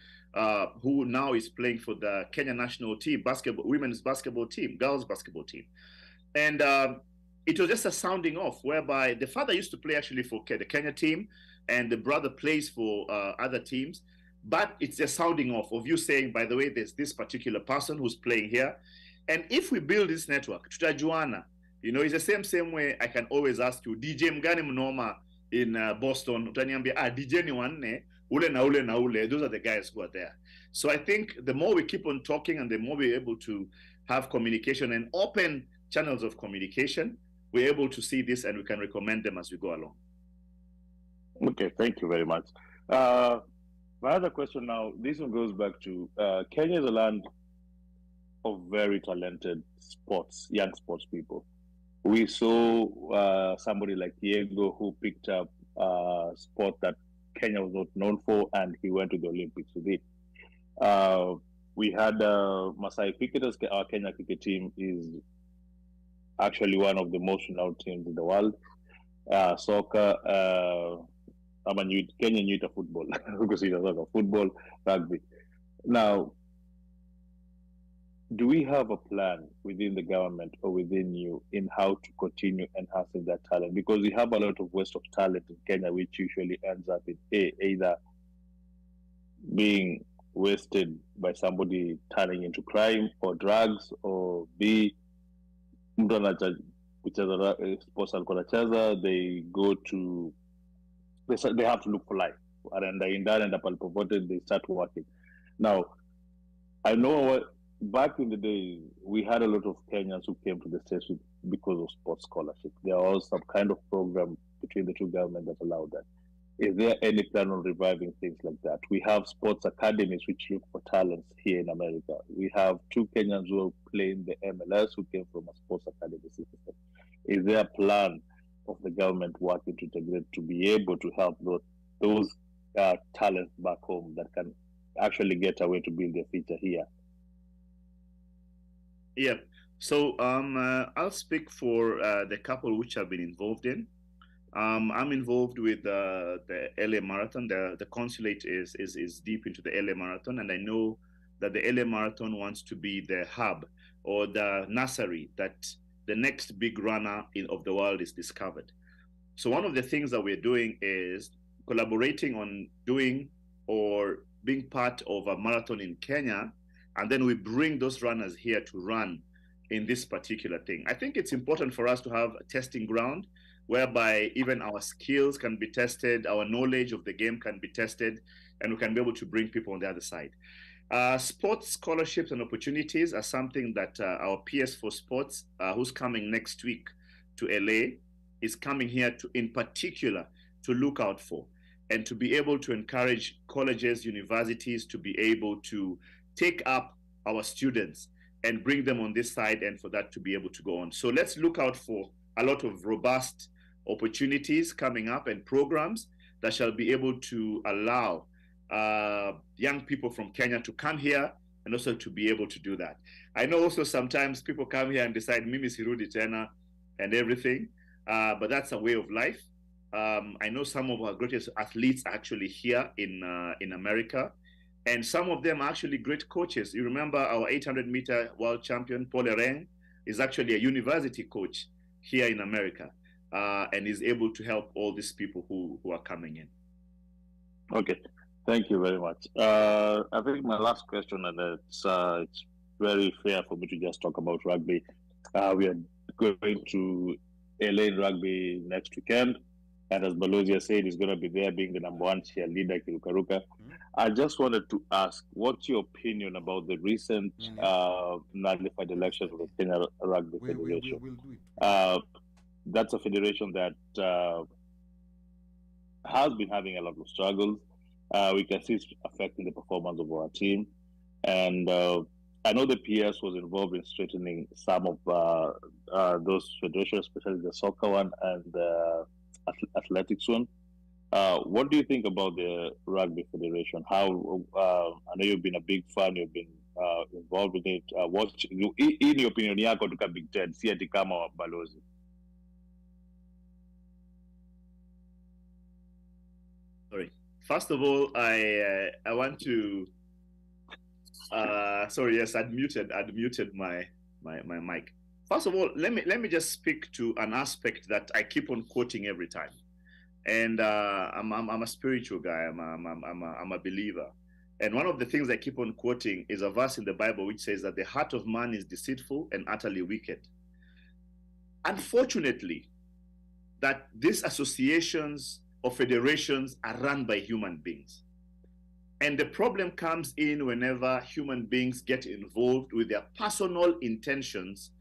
who now is playing for the Kenya national team, women's basketball team, girls basketball team. And it was just a sounding off whereby the father used to play actually for the Kenya team and the brother plays for other teams. But it's a sounding off of you saying, by the way, there's this particular person who's playing here. And if we build this network, tutajuana, it's the same way I can always ask you, DJ Mgani Mnoma in Boston, utaniambia, DJ ni wanne, ule na ule na ule, those are the guys who are there. So I think the more we keep on talking and the more we're able to have communication and open channels of communication, we're able to see this and we can recommend them as we go along. Okay, thank you very much. My other question now, this one goes back to Kenya is a land of very talented young sports people. We saw somebody like Diego who picked up a sport that Kenya was not known for, and he went to the Olympics with it. We had Masai cricketers. Our Kenya cricket team is actually one of the most renowned teams in the world. Soccer, Kenya knew it football because it's soccer, football, rugby. Now, do we have a plan within the government or within you in how to continue enhancing that talent? Because we have a lot of waste of talent in Kenya, which usually ends up in either being wasted by somebody turning into crime or drugs, or B, sports they go to, they have to look for life. And in that end up they start working. Now, I know back in the day, we had a lot of Kenyans who came to the States because of sports scholarship. There was some kind of program between the two governments that allowed that. Is there any plan on reviving things like that? We have sports academies which look for talents here in America. We have two Kenyans who are playing the MLS who came from a sports academy system. Is there a plan of the government working to integrate to be able to help those talents back home that can actually get a way to build their future here? Yeah. So I'll speak for the couple which I've been involved in. I'm involved with the LA Marathon. The consulate is deep into the LA Marathon, and I know that the LA Marathon wants to be the hub or the nursery that the next big runner of the world is discovered. So one of the things that we're doing is collaborating on doing or being part of a marathon in Kenya, and then we bring those runners here to run in this particular thing. I think it's important for us to have a testing ground whereby even our skills can be tested, our knowledge of the game can be tested, and we can be able to bring people on the other side. Sports scholarships and opportunities are something that our PS for Sports, who's coming next week to LA, is coming here to, in particular, to look out for and to be able to encourage colleges, universities to be able to take up our students and bring them on this side and for that to be able to go on. So let's look out for a lot of robust opportunities coming up and programs that shall be able to allow young people from Kenya to come here and also to be able to do that. I know also sometimes people come here and decide Mimi Sirudi Tena and everything, but that's a way of life. I know some of our greatest athletes are actually here in America, and some of them are actually great coaches. You remember our 800-meter world champion, Paul Ereng, is actually a university coach here in America, and is able to help all these people who are coming in. Okay, thank you very much. I think my last question, and it's very fair for me to just talk about rugby. We are going to LA Rugby next weekend. And as Balozi said, he's going to be there being the #1 cheerleader, Kirukaruka. I just wanted to ask, what's your opinion about the recent nullified election of the Kenya Rugby Federation? We'll do it. That's a federation that has been having a lot of struggles. We can see it's affecting the performance of our team. And I know the PS was involved in straightening some of those federations, especially the soccer one and the athletics one. What do you think about the Rugby Federation? How I know you've been a big fan, you've been involved in it. What, in your opinion, yako tuka Big Ted, si ati kama balozi? Sorry. First of all, I want to. Sorry, yes, I'd muted my mic. First of all, let me just speak to an aspect that I keep on quoting every time, and I'm a spiritual guy. I'm a believer, and one of the things I keep on quoting is a verse in the Bible which says that the heart of man is deceitful and utterly wicked. Unfortunately, that these associations or federations are run by human beings. And the problem comes in whenever human beings get involved with their personal intentions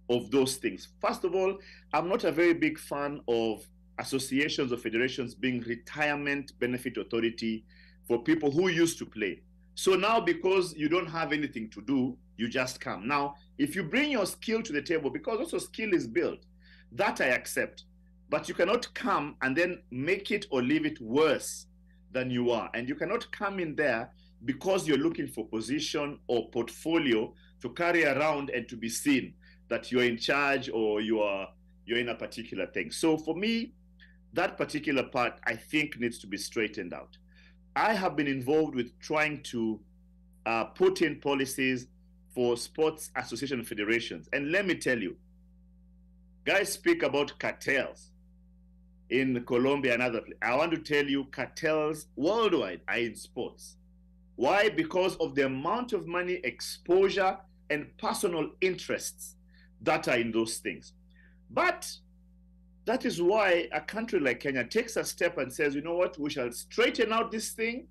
of those things. First of all, I'm not a very big fan of associations or federations being retirement benefit authority for people who used to play. So now, because you don't have anything to do, you just come. Now, if you bring your skill to the table, because also skill is built, that I accept. But you cannot come and then make it or leave it worse than you are. And you cannot come in there because you're looking for position or portfolio to carry around and to be seen that you're in charge or you're in a particular thing. So for me, that particular part, I think, needs to be straightened out. I have been involved with trying to put in policies for sports association federations. And let me tell you, guys speak about cartels in Colombia and other places. I want to tell you, cartels worldwide are in sports. Why? Because of the amount of money, exposure, and personal interests that are in those things. But that is why a country like Kenya takes a step and says, you know what, we shall straighten out this thing.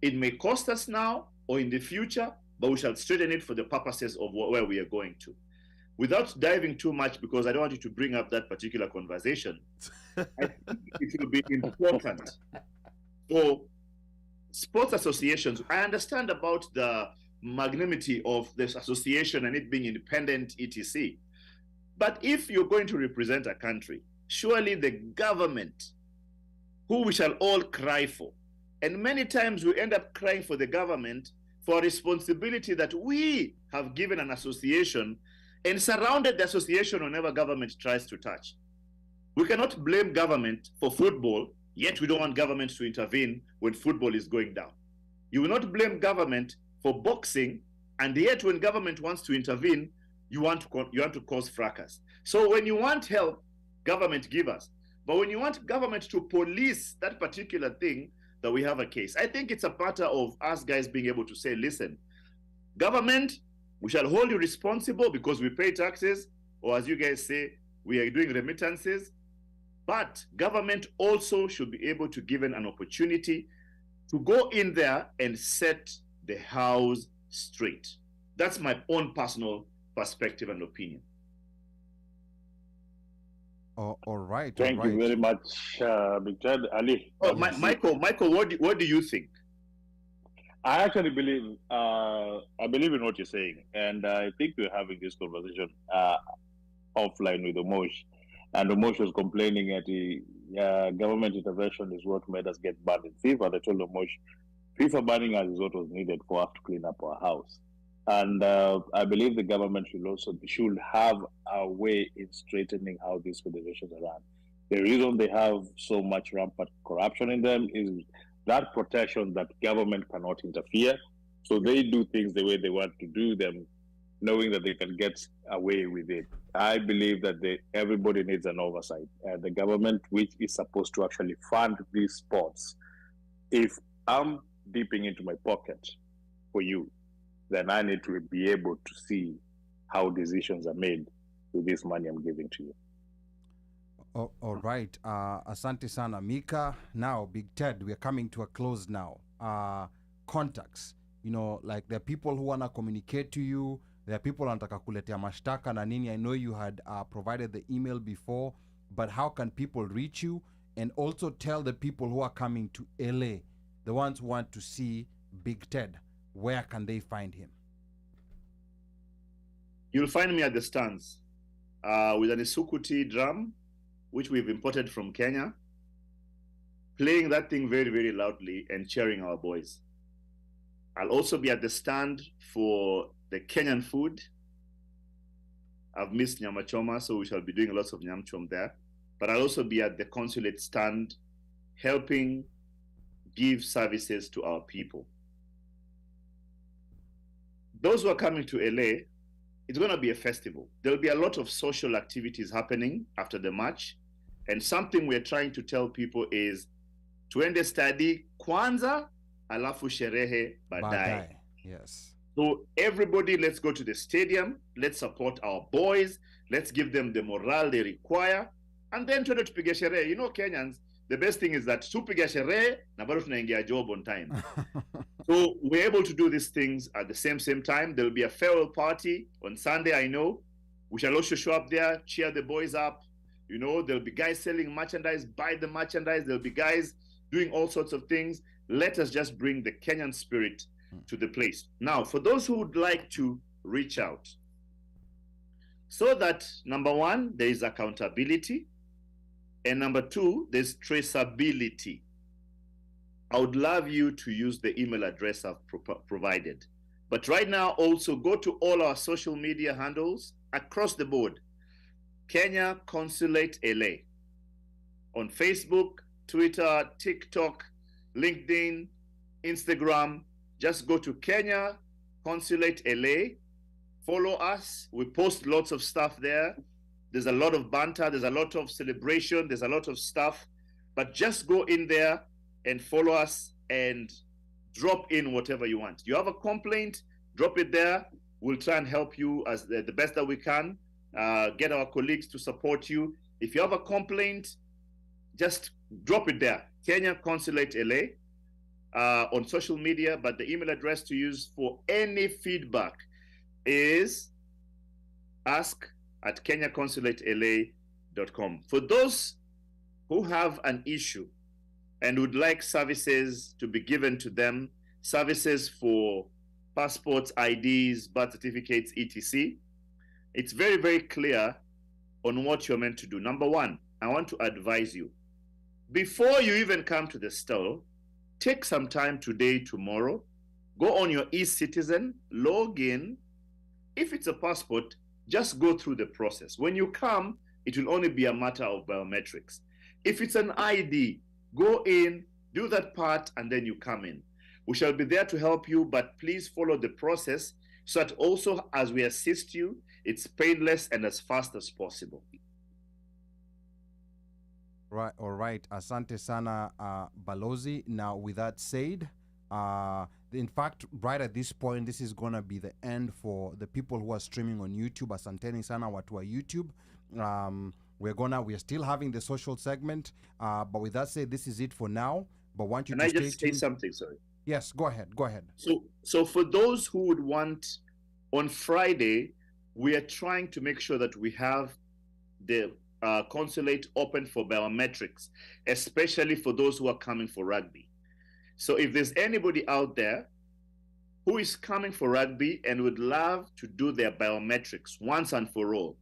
It may cost us now or in the future, but we shall straighten it for the purposes of where we are going to. Without diving too much, because I don't want you to bring up that particular conversation, I think it will be important for sports associations. I understand about the magnanimity of this association and it being independent, etc. But if you're going to represent a country, surely the government, who we shall all cry for, and many times we end up crying for the government for a responsibility that we have given an association and surrounded the association whenever government tries to touch. We cannot blame government for football, yet we don't want government to intervene when football is going down. You will not blame government for boxing, and yet when government wants to intervene, you want to cause fracas. So when you want help, government give us. But when you want government to police that particular thing, that we have a case. I think it's a matter of us guys being able to say, listen, government, we shall hold you responsible because we pay taxes, or as you guys say, we are doing remittances. But government also should be able to give an opportunity to go in there and set the house straight. That's my own personal perspective and opinion. All right. Thank you very much, Big Ted. Ali. Oh, Michael, what do you think? I actually believe I believe in what you're saying, and I think we're having this conversation offline with Omosh, and Omosh was complaining at the government intervention is what made us get banned in FIFA. They told Omosh, FIFA banning us is what was needed for us to clean up our house, and I believe the government should have a way in straightening how these federations are run. The reason they have so much rampant corruption in them is that protection that government cannot interfere. So they do things the way they want to do them, knowing that they can get away with it. I believe that everybody needs an oversight. The government, which is supposed to actually fund these sports, if I'm dipping into my pocket for you, then I need to be able to see how decisions are made with this money I'm giving to you. All right. Asante sana, Micah. Now, Big Ted, we are coming to a close now. Contacts. You know, like there are people who want to communicate to you. There are people wanataka kuletea mashtaka na nini. I know you had provided the email before, but how can people reach you? And also tell the people who are coming to LA, the ones who want to see Big Ted, where can they find him? You'll find me at the stands with an Isukuti drum, which we've imported from Kenya, playing that thing very, very loudly and cheering our boys. I'll also be at the stand for the Kenyan food. I've missed nyama choma, so we shall be doing lots of nyam chom there. But I'll also be at the consulate stand, helping give services to our people. Those who are coming to LA, it's going to be a festival. There'll be a lot of social activities happening after the match. And something we're trying to tell people is, tuende study kwanza, alafu sherehe baadaye. Yes. So everybody, let's go to the stadium. Let's support our boys. Let's give them the morale they require. And then tuende tupige sherehe. You know, Kenyans, the best thing is that tupige sherehe na bado tunaingia job on time. So we're able to do these things at the same time. There'll be a farewell party on Sunday, I know. We shall also show up there, cheer the boys up. You know, there'll be guys selling merchandise, buy the merchandise. There'll be guys doing all sorts of things. Let us just bring the Kenyan spirit to the place. Now, for those who would like to reach out, so that number one, there is accountability. And number two, there's traceability. I would love you to use the email address I've provided. But right now, also go to all our social media handles across the board. Kenya Consulate LA. On Facebook, Twitter, TikTok, LinkedIn, Instagram. Just go to Kenya Consulate LA. Follow us. We post lots of stuff there. There's a lot of banter. There's a lot of celebration. There's a lot of stuff. But just go in there and follow us and drop in whatever you want. You have a complaint, drop it there. We'll try and help you as the best that we can. Get our colleagues to support you. If you have a complaint, just drop it there. Kenya Consulate LA on social media, but the email address to use for any feedback is ask@kenyaconsulatela.com. For those who have an issue and would like services to be given to them, services for passports, IDs, birth certificates, etc., it's very, very clear on what you're meant to do. Number one, I want to advise you, before you even come to the store, take some time today, tomorrow, go on your eCitizen, log in. If it's a passport, just go through the process. When you come, it will only be a matter of biometrics. If it's an ID, go in, do that part, and then you come in. We shall be there to help you, but please follow the process so that also as we assist you, it's painless and as fast as possible. Right, all right. Asante sana, Balozi. Now, with that said, in fact, right at this point, this is gonna be the end for the people who are streaming on YouTube. Asanteni sana watu wa YouTube. We're still having the social segment, but with that said, this is it for now. But want you Can to I stay just say tuned. something? Sorry. Yes, go ahead. Go ahead. So for those who would want, on Friday, we are trying to make sure that we have the consulate open for biometrics, especially for those who are coming for rugby. So if there's anybody out there who is coming for rugby and would love to do their biometrics once and for all,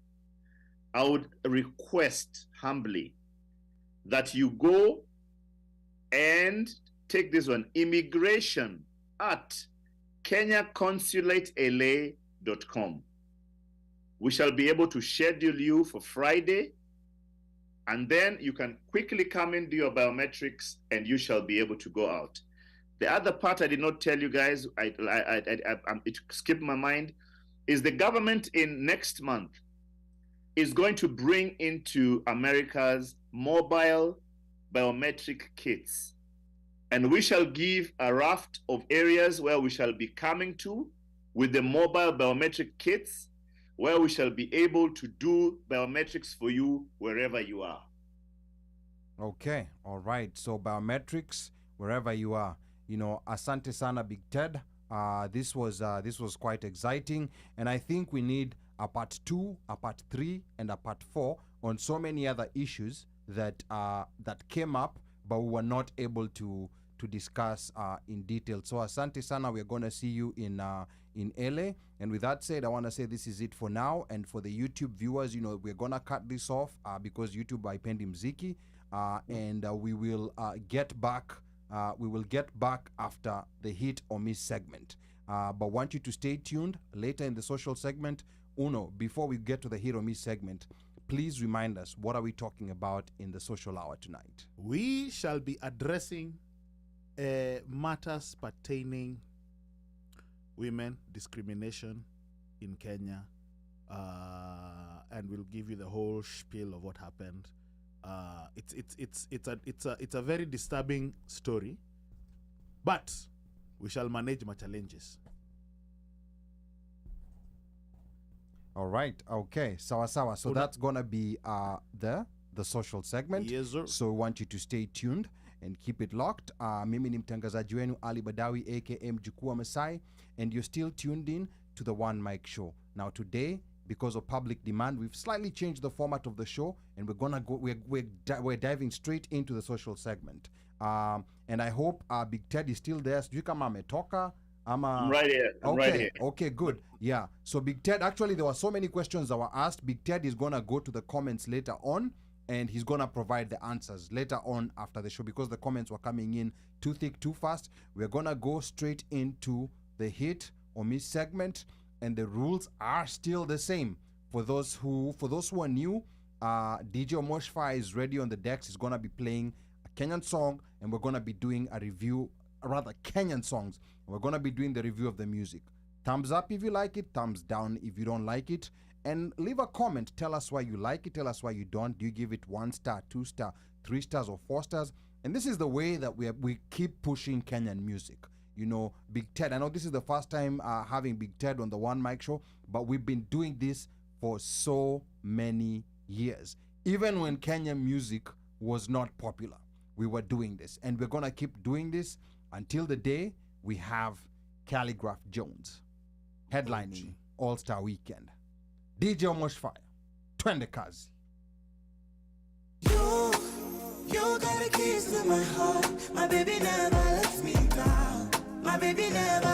I would request humbly that you go and take this one, immigration at kenyaconsulateLA.com. We shall be able to schedule you for Friday, and then you can quickly come in, do your biometrics, and you shall be able to go out. The other part I did not tell you guys, it skipped my mind, is the government in next month is going to bring into America's mobile biometric kits. And we shall give a raft of areas where we shall be coming to with the mobile biometric kits, where we shall be able to do biometrics for you wherever you are. Okay, all right. So biometrics wherever you are. You know, asante sana, Big Ted. This was quite exciting, and I think we need a part 2, a part 3, and a part 4 on so many other issues that came up, but we were not able to discuss in detail. So asante sana, we're gonna see you in LA. And with that said, I want to say this is it for now. And for the YouTube viewers, you know, we're gonna cut this off because YouTube haipendi mziki, and we will get back. We will get back after the hit or miss segment. But want you to stay tuned later in the social segment. Uno, before we get to the hit or miss segment, please remind us, what are we talking about in the social hour tonight? We shall be addressing matters pertaining women discrimination in Kenya, and we'll give you the whole spiel of what happened. It's a very disturbing story, but we shall manage my challenges. All right. Okay. Sawa sawa. So that's gonna be the social segment. Yes, sir. So we want you to stay tuned and keep it locked. Mimi ni mtangazaji wenu Ali Badawi aka Mjukuu wa Masai, and you're still tuned in to the OneMic Show. Now today, because of public demand, we've slightly changed the format of the show, and we're diving straight into the social segment. And I hope Big Ted is still there. Sijui kama ametoka. I'm right here. I'm right here. Okay, good. Yeah. So Big Ted, actually there were so many questions that were asked. Big Ted is gonna go to the comments later on, and he's gonna provide the answers later on after the show, because the comments were coming in too thick, too fast. We're gonna go straight into the hit or miss segment, and the rules are still the same. For those who are new, DJ OmoshFaya is ready on the decks. He's gonna be playing a Kenyan song, and we're gonna be doing a review, rather Kenyan songs. We're gonna be doing the review of the music. Thumbs up if you like it, thumbs down if you don't like it, and leave a comment. Tell us why you like it, tell us why you don't. Do you give it 1 star, 2 star, 3 stars, or 4 stars? And this is the way that we keep pushing Kenyan music. You know, Big Ted, I know this is the first time having Big Ted on the OneMic Show, but we've been doing this for so many years. Even when Kenyan music was not popular, we were doing this, and we're gonna keep doing this until the day we have Calligraph Jones headlining All-Star Weekend. DJ OmoshFaya, twende kazi. You got the keys to my heart. My baby never lets me down. My baby never